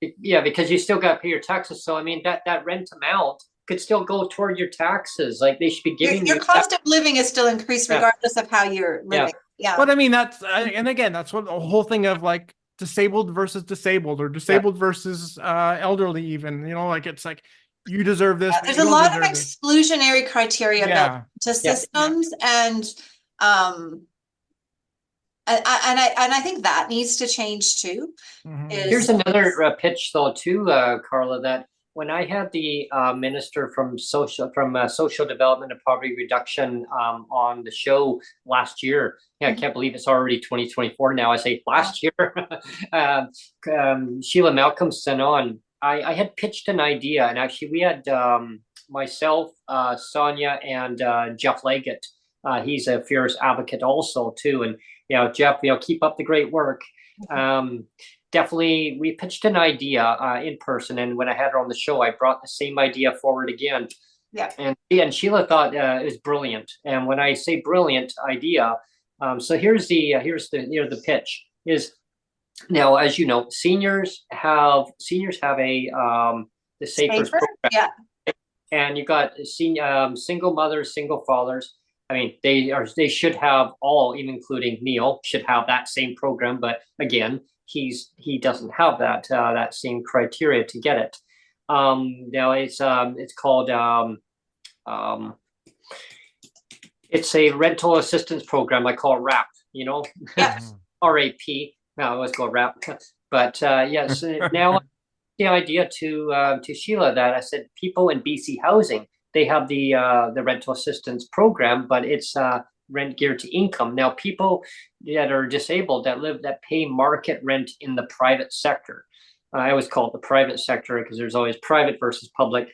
[SPEAKER 1] because you still got to pay your taxes. So I mean, that rent amount could still go toward your taxes. Like, they should be giving
[SPEAKER 2] your cost of living is still increased regardless of how you're living. Yeah.
[SPEAKER 3] But I mean, and again, that's what the whole thing of like disabled versus disabled, or disabled versus elderly, even, you know, like, it's like, you deserve this.
[SPEAKER 2] There's a lot of exclusionary criteria built to systems, and I think that needs to change too.
[SPEAKER 1] Here's another pitch though too, Karla, that when I had the minister from social development and poverty reduction on the show last year, I can't believe it's already 2024 now. I say last year, Sheila Malcolmson on. I had pitched an idea, and actually we had myself, Sonia, and Jeff Leggett, He's a fierce advocate also too. And Jeff, keep up the great work. Definitely, we pitched an idea in person, and when I had her on the show, I brought the same idea forward again.
[SPEAKER 2] Yeah.
[SPEAKER 1] And Sheila thought it was brilliant. And when I say brilliant idea, so here's the pitch is, now, as you know, seniors have a the Safer program.
[SPEAKER 2] Yeah.
[SPEAKER 1] And you got single mothers, single fathers. I mean, they should have all, even including Neil, should have that same program. But again, he doesn't have that same criteria to get it. Now it's called it's a rental assistance program. I call it RAP.
[SPEAKER 2] Yeah.
[SPEAKER 1] RAP. No, I always call it RAP. But yes, now the idea to Sheila that I said, people in BC Housing, they have the rental assistance program, but it's rent geared to income. Now, people that are disabled that pay market rent in the private sector. I always call it the private sector because there's always private versus public.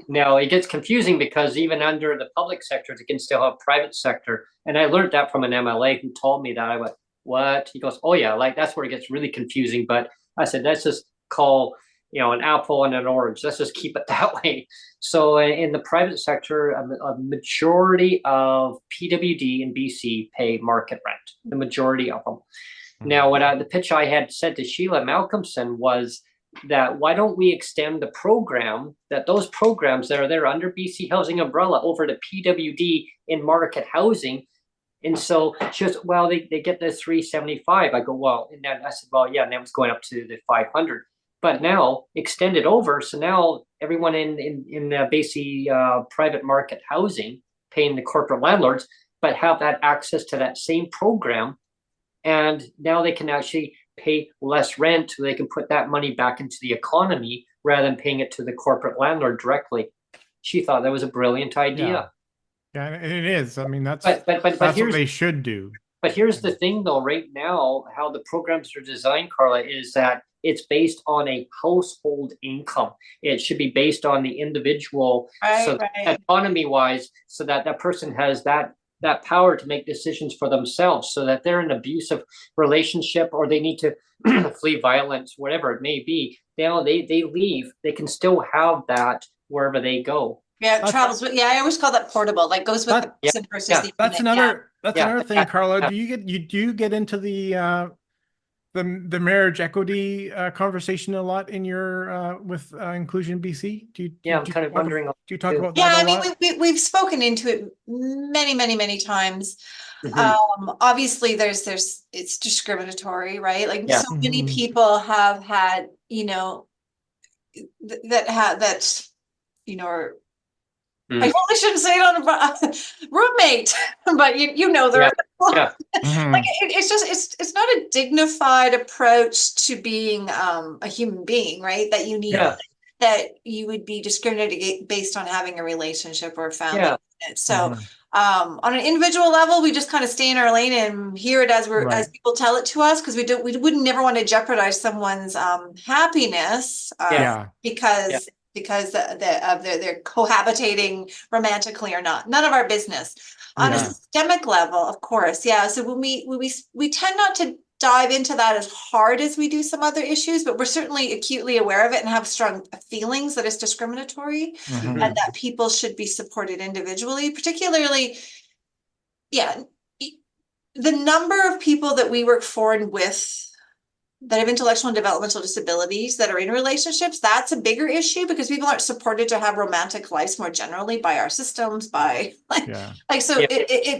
[SPEAKER 1] Now, it gets confusing because even under the public sector, they can still have private sector. And I learned that from an MLA who told me that. I went, what? He goes, oh yeah, like that's where it gets really confusing. But I said, let's just call an apple and an orange. Let's just keep it that way. So in the private sector, a majority of PWD in BC pay market rent, the majority of them. Now, the pitch I had said to Sheila Malcolmson was that why don't we extend the program, those programs that are there under BC Housing umbrella over to PWD in market housing. And so she goes, well, they get the 375. I go, well, and then I said, well, yeah, and that was going up to the 500. But now extend it over. So now everyone in the BC private market housing paying the corporate landlords, but have that access to that same program. And now they can actually pay less rent. So they can put that money back into the economy rather than paying it to the corporate landlord directly. She thought that was a brilliant idea.
[SPEAKER 3] Yeah, and it is. I mean, that's
[SPEAKER 1] but
[SPEAKER 3] what they should do.
[SPEAKER 1] But here's the thing, though. Right now, how the programs are designed, Karla, is that it's based on a household income. It should be based on the individual, economy-wise, so that person has that power to make decisions for themselves, so that they're in an abusive relationship or they need to flee violence, whatever it may be. They leave. They can still have that wherever they go.
[SPEAKER 2] Yeah, it travels. Yeah, I always call that portable. Like goes with the person versus the
[SPEAKER 3] That's
[SPEAKER 2] unit.
[SPEAKER 3] another thing, Karla. Do you get into the marriage equity conversation a lot in your with Inclusion BC?
[SPEAKER 1] I'm kind of wondering.
[SPEAKER 3] Do you talk about
[SPEAKER 2] that?
[SPEAKER 3] Yeah,
[SPEAKER 2] I mean, we've spoken into it many times. Obviously, there's it's discriminatory, right? Like so many people have had, I probably shouldn't say it on a roommate, but they're like it's not a dignified approach to being a human being, right? That you need that you would be discriminated based on having a relationship or a family. So on an individual level, we just kind of stay in our lane and hear it as as people tell it to us, because we wouldn't never want to jeopardize someone's happiness because of their cohabitating romantically or not. None of our business. On a systemic level, of course, So when we tend not to dive into that as hard as we do some other issues, but we're certainly acutely aware of it and have strong feelings that it's discriminatory and that people should be supported individually, particularly, the number of people that we work for and with that have intellectual and developmental disabilities that are in relationships, that's a bigger issue because people aren't supported to have romantic lives more generally by our systems, it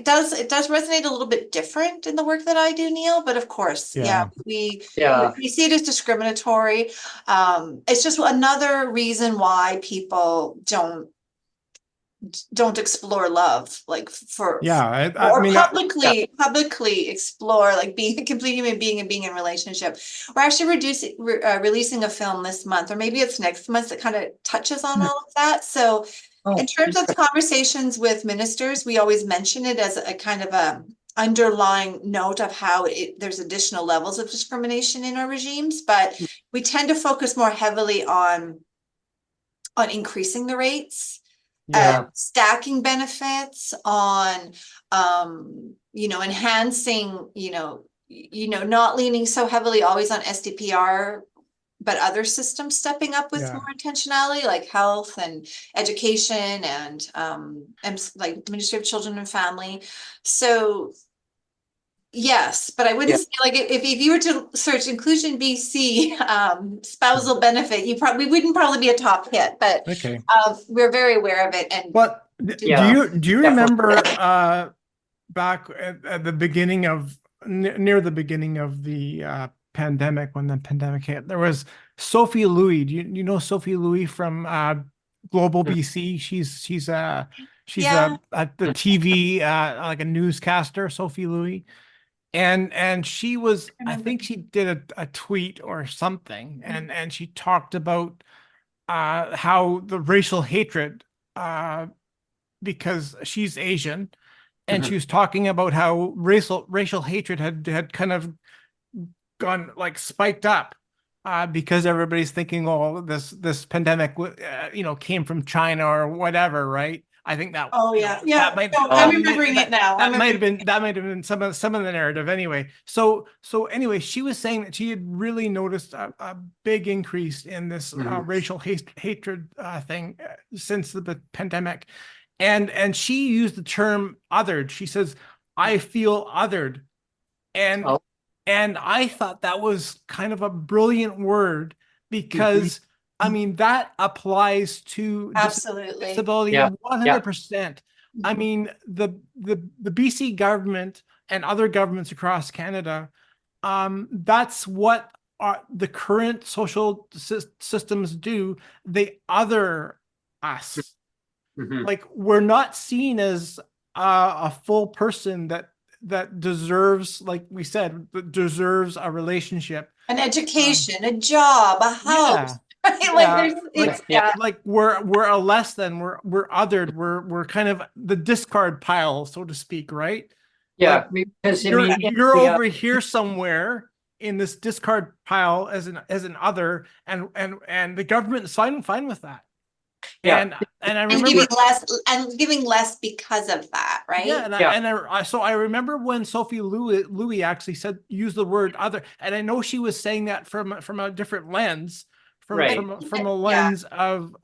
[SPEAKER 2] does resonate a little bit different in the work that I do, Neil, but of course, we see it as discriminatory. It's just another reason why people don't explore love, like publicly explore like being a complete human being and being in relationship. We're actually releasing a film this month, or maybe it's next month, that kind of touches on all of that. So in terms of conversations with ministers, we always mention it as a kind of a underlying note of how there's additional levels of discrimination in our regimes, but we tend to focus more heavily on increasing the rates.
[SPEAKER 1] Yeah.
[SPEAKER 2] stacking benefits, on, enhancing, not leaning so heavily always on SDPR, but other systems stepping up with
[SPEAKER 3] Yeah.
[SPEAKER 2] more intentionality, like health and education and like Ministry of Children and Family. So yes, but I wouldn't say, like, if you were to search Inclusion BC spousal benefit, we wouldn't probably be a top hit, but
[SPEAKER 3] Okay.
[SPEAKER 2] we're very aware of it. And
[SPEAKER 3] But
[SPEAKER 1] Yeah,
[SPEAKER 3] do you remember back at the beginning of near the beginning of the pandemic, when the pandemic hit, there was Sophie Louis. Do you know Sophie Louis from Global BC? She's
[SPEAKER 2] yeah,
[SPEAKER 3] at the TV like a newscaster, Sophie Louis. And she was, I think she did a tweet or something, and she talked about how the racial hatred, because she's Asian, and she was talking about how racial hatred had kind of gone like spiked up, because everybody's thinking, oh, this pandemic came from China or whatever, right? I think that,
[SPEAKER 2] oh yeah, yeah.
[SPEAKER 3] that might
[SPEAKER 2] No, I'm remembering it now.
[SPEAKER 3] that might have been some of the narrative anyway. So anyway, she was saying that she had really noticed a big increase in this racial hatred thing since the pandemic, and she used the term othered. She says, "I feel othered," and
[SPEAKER 1] Oh.
[SPEAKER 3] and I thought that was kind of a brilliant word, because I mean, that applies to
[SPEAKER 2] Absolutely.
[SPEAKER 3] disability
[SPEAKER 1] Yeah.
[SPEAKER 3] 100%. I mean, the BC government and other governments across Canada, that's what the current social systems do. They other us. Like, we're not seen as a full person that deserves, like we said, that deserves a relationship,
[SPEAKER 2] An education, a job, a house. Right? Like
[SPEAKER 3] like we're a less than, we're othered, we're kind of the discard pile, so to speak, right?
[SPEAKER 1] Yeah,
[SPEAKER 3] Like,
[SPEAKER 1] because I
[SPEAKER 3] you're
[SPEAKER 1] mean,
[SPEAKER 3] you're over here somewhere in this discard pile as an other, and the government is fine with that.
[SPEAKER 1] Yeah.
[SPEAKER 3] And I
[SPEAKER 2] and
[SPEAKER 3] remember,
[SPEAKER 2] giving less because of that, right?
[SPEAKER 3] yeah, so I remember when Sophie Louis actually used the word other, and I know she was saying that from a different lens,
[SPEAKER 1] Right.
[SPEAKER 3] from a lens of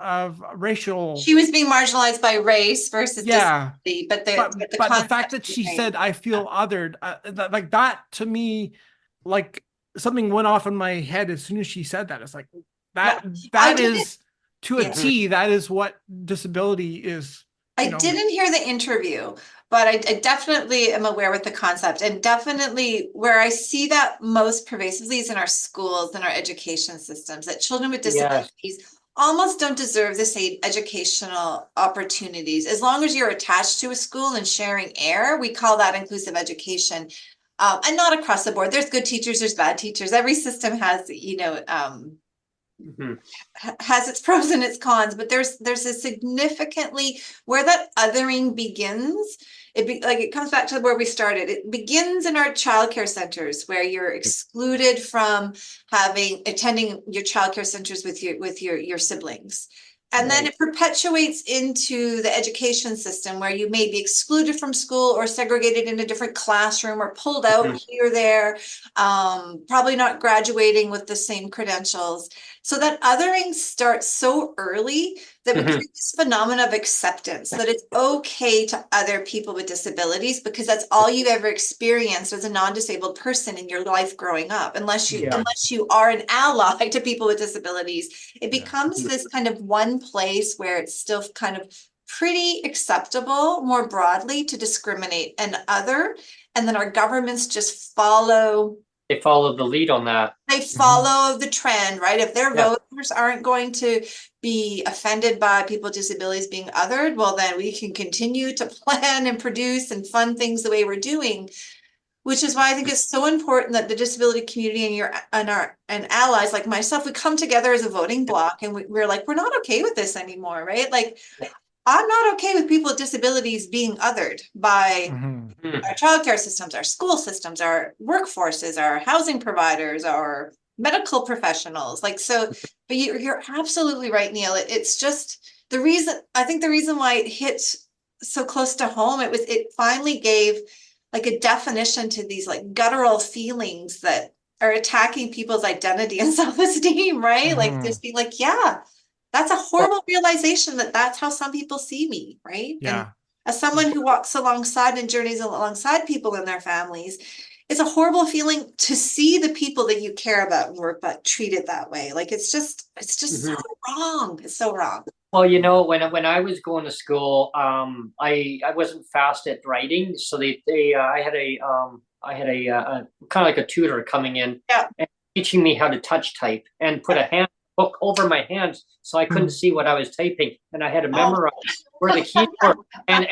[SPEAKER 3] racial.
[SPEAKER 2] She was being marginalized by race versus disability, but the
[SPEAKER 3] but the fact that she said, "I feel othered," like that to me, like something went off in my head as soon as she said that. It's like that is to a T. That is what disability is.
[SPEAKER 2] I didn't hear the interview, but I definitely am aware with the concept, and definitely where I see that most pervasively is in our schools and our education systems, that children with disabilities almost don't deserve the same educational opportunities. As long as you're attached to a school and sharing air, we call that inclusive education. And not across the board. There's good teachers, there's bad teachers. Every system has, has its pros and its cons, but there's a significantly where that othering begins. It comes back to where we started. It begins in our childcare centers, where you're excluded from attending your childcare centers with your siblings. And then it perpetuates into the education system, where you may be excluded from school or segregated in a different classroom or pulled out here or there, probably not graduating with the same credentials. So that othering starts so early that we create this phenomenon of acceptance, that it's okay to other people with disabilities, because that's all you've ever experienced as a non-disabled person in your life growing up. Unless you are an ally to people with disabilities, it becomes this kind of one place where it's still kind of pretty acceptable more broadly to discriminate and other. And then our governments just follow.
[SPEAKER 1] They follow the lead on that.
[SPEAKER 2] They follow the trend, right? If their voters aren't going to be offended by people with disabilities being othered, well, then we can continue to plan and produce and fund things the way we're doing. Which is why I think it's so important that the disability community and allies like myself, we come together as a voting bloc, and we're like, we're not okay with this anymore, right? Like, I'm not okay with people with disabilities being othered by our childcare systems, our school systems, our workforces, our housing providers, our medical professionals. Like, so, but you're absolutely right, Neil. It's just I think the reason why it hit so close to home, it finally gave like a definition to these like guttural feelings that are attacking people's identity and self-esteem, right? Like
[SPEAKER 3] Mhm.
[SPEAKER 2] just being like, yeah, that's a horrible realization that that's how some people see me, right? And
[SPEAKER 3] Yeah.
[SPEAKER 2] as someone who walks alongside and journeys alongside people and their families, it's a horrible feeling to see the people that you care about and work but treated that way. Like it's just so wrong. It's so wrong.
[SPEAKER 1] Well, you know, when I was going to school, I wasn't fast at writing, so I had a kind of like a tutor coming in
[SPEAKER 2] Yeah.
[SPEAKER 1] and teaching me how to touch type and put a hand book over my hands so I couldn't see what I was typing, and I had to memorize where the keys were, and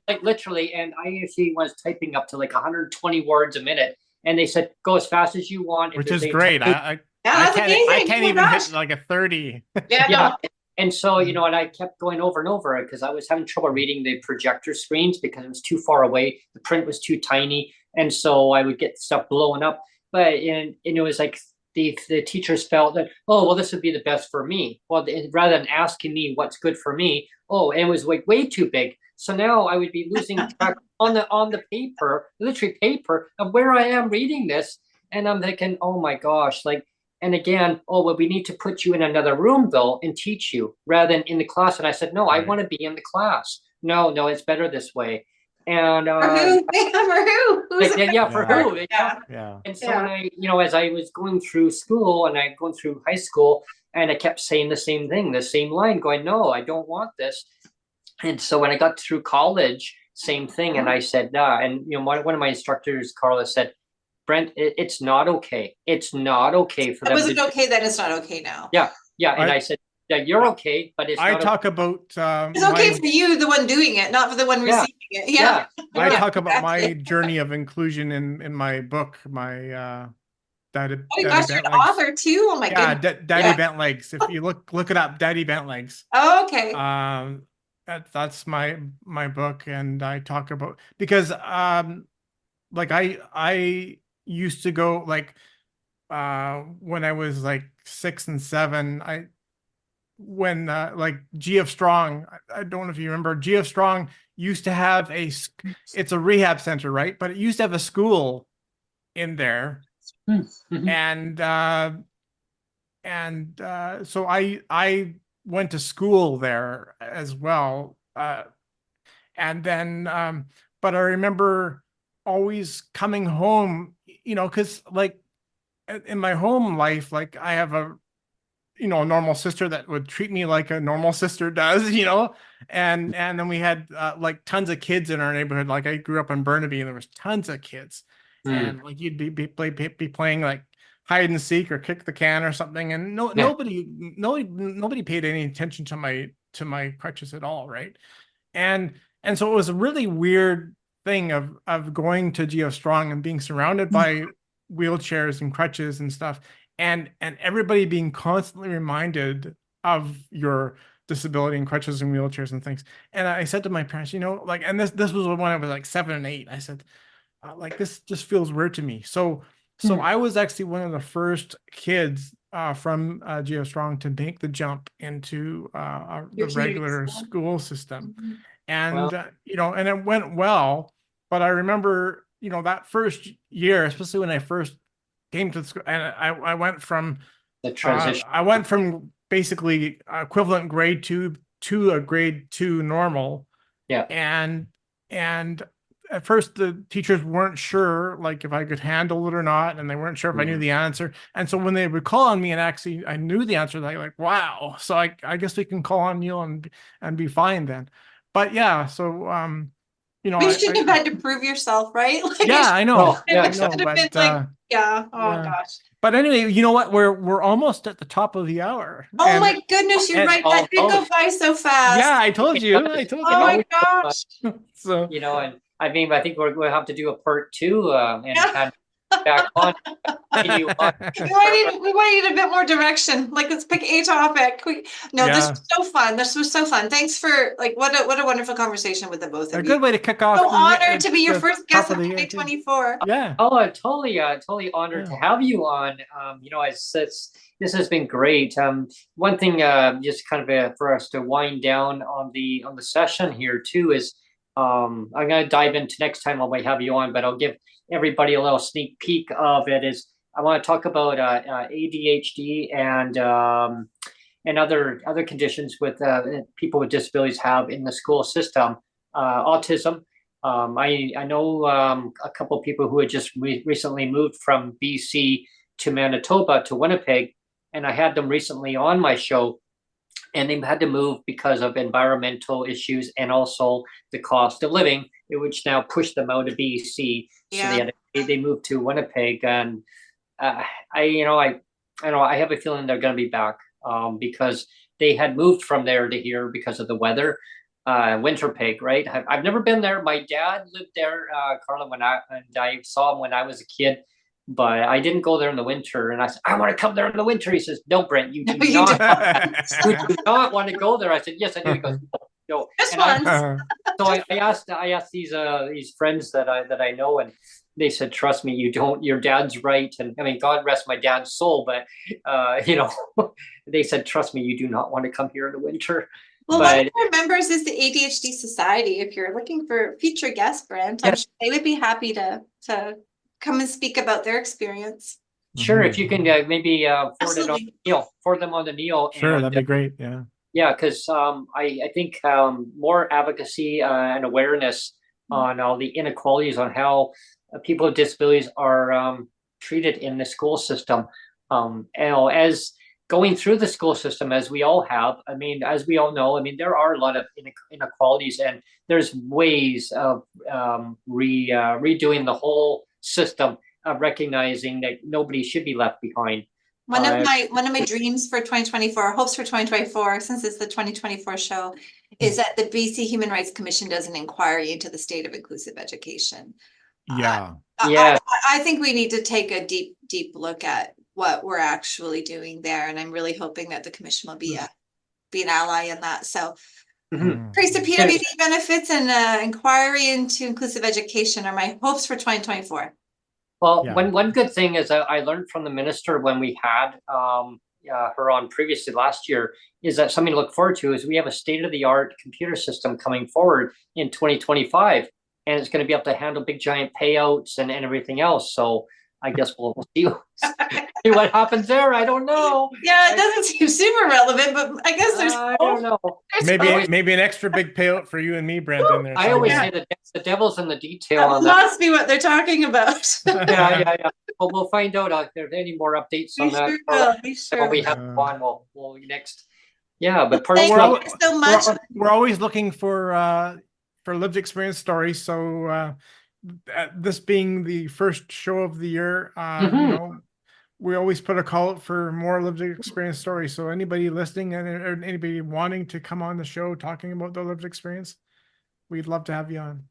[SPEAKER 1] like literally, and I usually was typing up to like 120 words a minute, and they said go as fast as you want,
[SPEAKER 3] Which is great.
[SPEAKER 2] Yeah, that's amazing.
[SPEAKER 3] I can't
[SPEAKER 2] Oh my
[SPEAKER 3] even
[SPEAKER 2] gosh.
[SPEAKER 3] hit like a 30.
[SPEAKER 2] Yeah,
[SPEAKER 1] yeah.
[SPEAKER 2] no.
[SPEAKER 1] And so, you know, and I kept going over and over because I was having trouble reading the projector screens because it was too far away. The print was too tiny. And so I would get stuff blowing up. But and it was like the teachers felt that, oh, well, this would be the best for me. Well, rather than asking me what's good for me, oh, and it was like way too big. So now I would be losing track on the paper, literally paper, of where I am reading this. And I'm thinking, oh my gosh, like, and again, oh, well, we need to put you in another room though and teach you rather than in the class. And I said, no, I want to be in the class. No, it's better this way. And
[SPEAKER 2] For who? For who?
[SPEAKER 1] like, yeah, for who?
[SPEAKER 2] Yeah.
[SPEAKER 3] Yeah.
[SPEAKER 1] And so when I, you know, as I was going through school and I going through high school, and I kept saying the same thing, the same line, going, no, I don't want this. And so when I got through college, same thing. And I said, and you know, one of my instructors, Karla, said, Brent, it's not okay. It's not okay for
[SPEAKER 2] It
[SPEAKER 1] them
[SPEAKER 2] wasn't
[SPEAKER 1] to.
[SPEAKER 2] okay, then it's not okay now.
[SPEAKER 1] Yeah. And I said, yeah, you're okay, but it's
[SPEAKER 3] I
[SPEAKER 1] not
[SPEAKER 3] talk about
[SPEAKER 2] It's okay for you, the one doing it, not for the one receiving it. Yeah.
[SPEAKER 3] I
[SPEAKER 2] Yeah,
[SPEAKER 3] talk about my
[SPEAKER 2] exactly.
[SPEAKER 3] journey of inclusion in my book, my Daddy
[SPEAKER 2] Oh my gosh, you're
[SPEAKER 3] Bent
[SPEAKER 2] an
[SPEAKER 3] Legs.
[SPEAKER 2] author too. Oh my
[SPEAKER 3] Yeah,
[SPEAKER 2] goodness.
[SPEAKER 3] Daddy Bent Legs. If you look it up, Daddy Bent Legs.
[SPEAKER 2] Oh, okay.
[SPEAKER 3] That's my book, and I talk about because like I used to go like when I was like 6 and 7, when like GF Strong, I don't know if you remember, GF Strong used to have it's a rehab center, right? But it used to have a school in there. And so I went to school there as well. And then but I remember always coming home, you know, because like in my home life, like I have a normal sister that would treat me like a normal sister does, and then we had like tons of kids in our neighborhood. Like I grew up in Burnaby, and there was tons of kids, and like you'd be playing like hide and seek or kick the can or something, and nobody paid any attention to my crutches at all, right? And so it was a really weird thing of going to GF Strong and being surrounded by wheelchairs and crutches and stuff, and everybody being constantly reminded of your disability and crutches and wheelchairs and things. And I said to my parents, like, and this was when I was like 7 and 8. I said, like, this just feels weird to me. So I was actually one of the first kids from GF Strong to make the jump into the regular school system. And and it went well. But I remember, that first year, especially when I first came to the school, and I went from
[SPEAKER 1] the transition.
[SPEAKER 3] I went from basically equivalent grade 2 to a grade 2 normal.
[SPEAKER 1] Yeah.
[SPEAKER 3] And at first the teachers weren't sure like if I could handle it or not, and they weren't sure if I knew the answer. And so when they would call on me and actually I knew the answer, they're like, wow, so I guess we can call on you and be fine then. But yeah, so
[SPEAKER 2] you shouldn't have had to prove yourself, right? Like,
[SPEAKER 3] yeah, I know.
[SPEAKER 1] Yeah,
[SPEAKER 2] it should have been like, yeah. Oh gosh.
[SPEAKER 3] But anyway, you know what? We're almost at the top of the hour.
[SPEAKER 2] Oh my goodness, you're right. That did go by so fast.
[SPEAKER 3] Yeah, I told you.
[SPEAKER 2] Oh my gosh.
[SPEAKER 3] So
[SPEAKER 1] and I mean, I think we'll have to do a part 2 and back on. You on.
[SPEAKER 2] We might need a bit more direction. Like, let's pick a topic. No, this
[SPEAKER 3] Yeah.
[SPEAKER 2] was so fun. This was so fun. Thanks for like what a wonderful conversation with the both
[SPEAKER 3] A
[SPEAKER 2] of
[SPEAKER 3] good
[SPEAKER 2] you.
[SPEAKER 3] way to kick off.
[SPEAKER 2] So honored to be your
[SPEAKER 3] the
[SPEAKER 2] first guest
[SPEAKER 3] top
[SPEAKER 2] of
[SPEAKER 3] of the year, too.
[SPEAKER 2] 2024.
[SPEAKER 3] Yeah.
[SPEAKER 1] Oh, I'm totally honored to have you on. This has been great. One thing, just kind of for us to wind down on the session here too is, I'm going to dive into next time when we have you on, but I'll give everybody a little sneak peek of it. Is I want to talk about ADHD and other conditions with people with disabilities have in the school system, autism. I know a couple of people who had just recently moved from BC to Manitoba to Winnipeg, and I had them recently on my show, and they had to move because of environmental issues and also the cost of living, which now pushed them out of BC.
[SPEAKER 2] Yeah.
[SPEAKER 1] So they moved to Winnipeg, and I have a feeling they're going to be back because they had moved from there to here because of the weather. Winnipeg, right? I've never been there. My dad lived there, Karla, and I saw him when I was a kid, but I didn't go there in the winter. And I said, I want to come there in the winter. He says, no, Brent, you do
[SPEAKER 2] You
[SPEAKER 1] not. You do not want to go there. I said, yes, I do. He goes, no.
[SPEAKER 2] Just
[SPEAKER 1] And
[SPEAKER 2] once.
[SPEAKER 1] so I asked these friends that I know, and they said, trust me, you don't. Your dad's right. And I mean, God rest my dad's soul, but they said, trust me, you do not want to come here in the winter.
[SPEAKER 2] Well, one of our members is the ADHD Society. If you're looking for future guest, Brent, I'm sure they would be happy to come and speak about their experience.
[SPEAKER 1] Sure, if you can maybe forward them on the Neil.
[SPEAKER 3] Sure, that'd be great. Yeah.
[SPEAKER 1] Yeah, because I think more advocacy and awareness on all the inequalities on how people with disabilities are treated in the school system. As going through the school system, as we all have, I mean, as we all know, I mean, there are a lot of inequalities, and there's ways of redoing the whole system, of recognizing that nobody should be left behind.
[SPEAKER 2] One of my dreams for 2024, hopes for 2024, since it's the 2024 show, is that the BC Human Rights Commission does an inquiry into the state of inclusive education.
[SPEAKER 3] Yeah.
[SPEAKER 2] I think we need to take a deep look at what we're actually doing there, and I'm really hoping that the commission will be an ally in that. So, praise to PWD benefits and inquiry into inclusive education are my hopes for 2024.
[SPEAKER 1] Well, one good thing is I learned from the minister when we had her on previously last year, is that something to look forward to is we have a state-of-the-art computer system coming forward in 2025, and it's going to be able to handle big giant payouts and everything else. So I guess we'll see what happens there. I don't know.
[SPEAKER 2] Yeah, it doesn't seem super relevant, but I guess there's
[SPEAKER 1] I don't know.
[SPEAKER 3] Maybe an extra big payout for you and me, Brent, in there.
[SPEAKER 1] I always say the devil's in the detail.
[SPEAKER 2] That must be what they're talking about.
[SPEAKER 1] Yeah. Well, we'll find out if there's any more updates on that.
[SPEAKER 2] Sure.
[SPEAKER 1] When we have on, we'll next. Yeah, but
[SPEAKER 2] thank you so much.
[SPEAKER 3] We're always looking for lived experience stories. So this being the first show of the year, we always put a call out for more lived experience stories. So anybody listening and anybody wanting to come on the show talking about their lived experience, we'd love to have you on.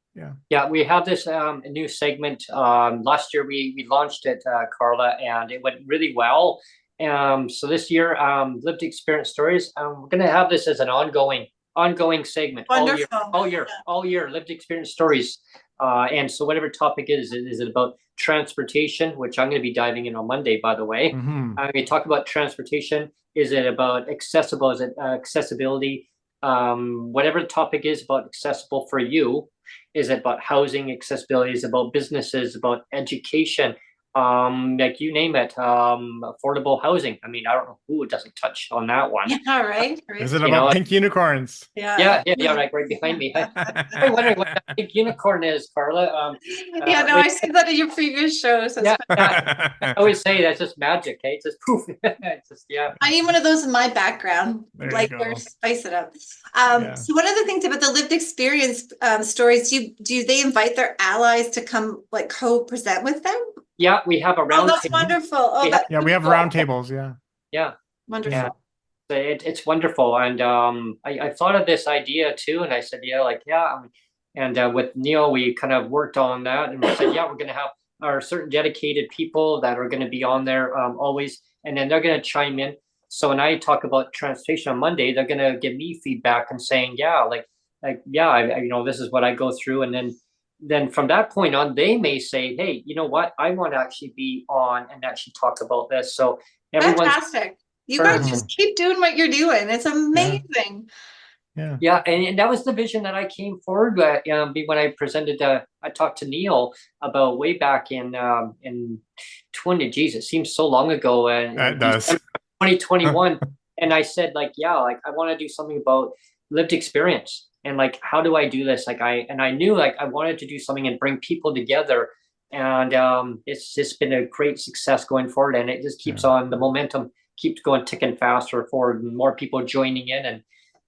[SPEAKER 3] Yeah,
[SPEAKER 1] we have this new segment. Last year we launched it, Karla, and it went really well. So this year, lived experience stories. We're going to have this as an ongoing segment.
[SPEAKER 2] Wonderful.
[SPEAKER 1] all year lived experience stories. And so whatever topic is it about transportation, which I'm going to be diving in on Monday, by the way. We talk about transportation. Is it about accessible? Is it accessibility? Whatever the topic is about accessible for you. Is it about housing accessibility? Is it about businesses, about education? Like you name it, affordable housing. I mean, I don't know who doesn't touch on that one.
[SPEAKER 2] Yeah, right.
[SPEAKER 3] Is it about pink unicorns?
[SPEAKER 1] Yeah, right behind me. I'm wondering what that pink unicorn is, Karla.
[SPEAKER 2] I see that in your previous shows.
[SPEAKER 1] I always say that's just magic, hey? It's just poof. It's just,
[SPEAKER 2] I need one of those in my background. Spice it up. So one of the things about the lived experience stories, do they invite their allies to come like co-present with them?
[SPEAKER 1] Yeah, we have a round.
[SPEAKER 2] That's wonderful.
[SPEAKER 3] We have round tables.
[SPEAKER 1] Yeah.
[SPEAKER 2] Wonderful.
[SPEAKER 1] Yeah. It's wonderful, and I thought of this idea too, and I said, and with Neil, we kind of worked on that, and we said, we're going to have are certain dedicated people that are going to be on there always, and then they're going to chime in. So when I talk about transportation on Monday, they're going to give me feedback and saying, yeah, yeah, this is what I go through, and then from that point on, they may say, hey, you know what, I want to actually be on and actually talk about this. So everyone's
[SPEAKER 2] Fantastic. You guys just keep doing what you're doing. It's amazing.
[SPEAKER 3] Yeah.
[SPEAKER 1] And that was the vision that I came forward with when I presented. I talked to Neil about way back in 20. Geez, it seems so long ago.
[SPEAKER 3] That does.
[SPEAKER 1] 2021, and I said, like, yeah, like I want to do something about lived experience, and like, how do I do this? Like I knew like I wanted to do something and bring people together, and it's just been a great success going forward, and it just keeps on, the momentum keeps going, ticking faster forward, and more people joining in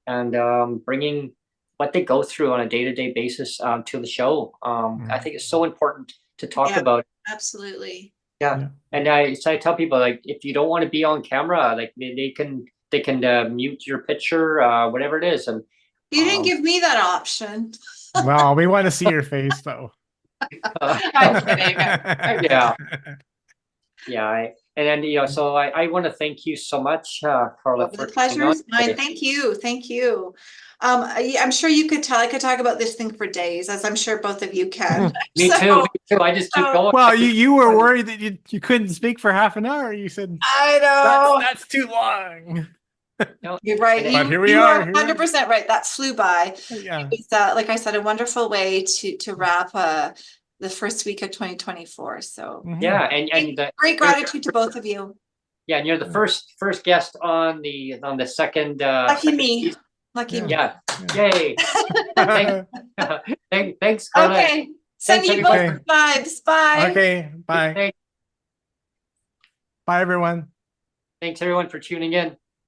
[SPEAKER 1] and bringing what they go through on a day-to-day basis to the show. I think it's so important to talk about.
[SPEAKER 2] Absolutely.
[SPEAKER 1] Yeah. And I tell people, like, if you don't want to be on camera, like they can mute your picture, whatever it is. And
[SPEAKER 2] you didn't give me that option.
[SPEAKER 3] Well, we want to see your face though.
[SPEAKER 2] I'm kidding.
[SPEAKER 1] Yeah. And then, so I want to thank you so much, Karla.
[SPEAKER 2] The pleasure is mine. Thank you. Thank you. I'm sure I could talk about this thing for days, as I'm sure both of you can.
[SPEAKER 1] Me too. I just keep going.
[SPEAKER 3] Well, you were worried that you couldn't speak for half an hour. You said,
[SPEAKER 2] I know.
[SPEAKER 3] That's too long.
[SPEAKER 1] No,
[SPEAKER 2] you're right.
[SPEAKER 3] But here we
[SPEAKER 2] you
[SPEAKER 3] are.
[SPEAKER 2] are 100% right. That flew by.
[SPEAKER 3] Yeah.
[SPEAKER 2] It's like I said, a wonderful way to wrap the first week of 2024. So
[SPEAKER 1] yeah, and
[SPEAKER 2] great gratitude to both of you.
[SPEAKER 1] Yeah, and you're the first guest on the second.
[SPEAKER 2] Lucky
[SPEAKER 1] second
[SPEAKER 2] me.
[SPEAKER 1] season.
[SPEAKER 2] Lucky me.
[SPEAKER 1] Yeah. Yay. Thanks, Karla.
[SPEAKER 2] Okay. Send you both vibes. Bye.
[SPEAKER 3] Okay. Bye.
[SPEAKER 1] Thanks.
[SPEAKER 3] Bye, everyone.
[SPEAKER 1] Thanks everyone for tuning in.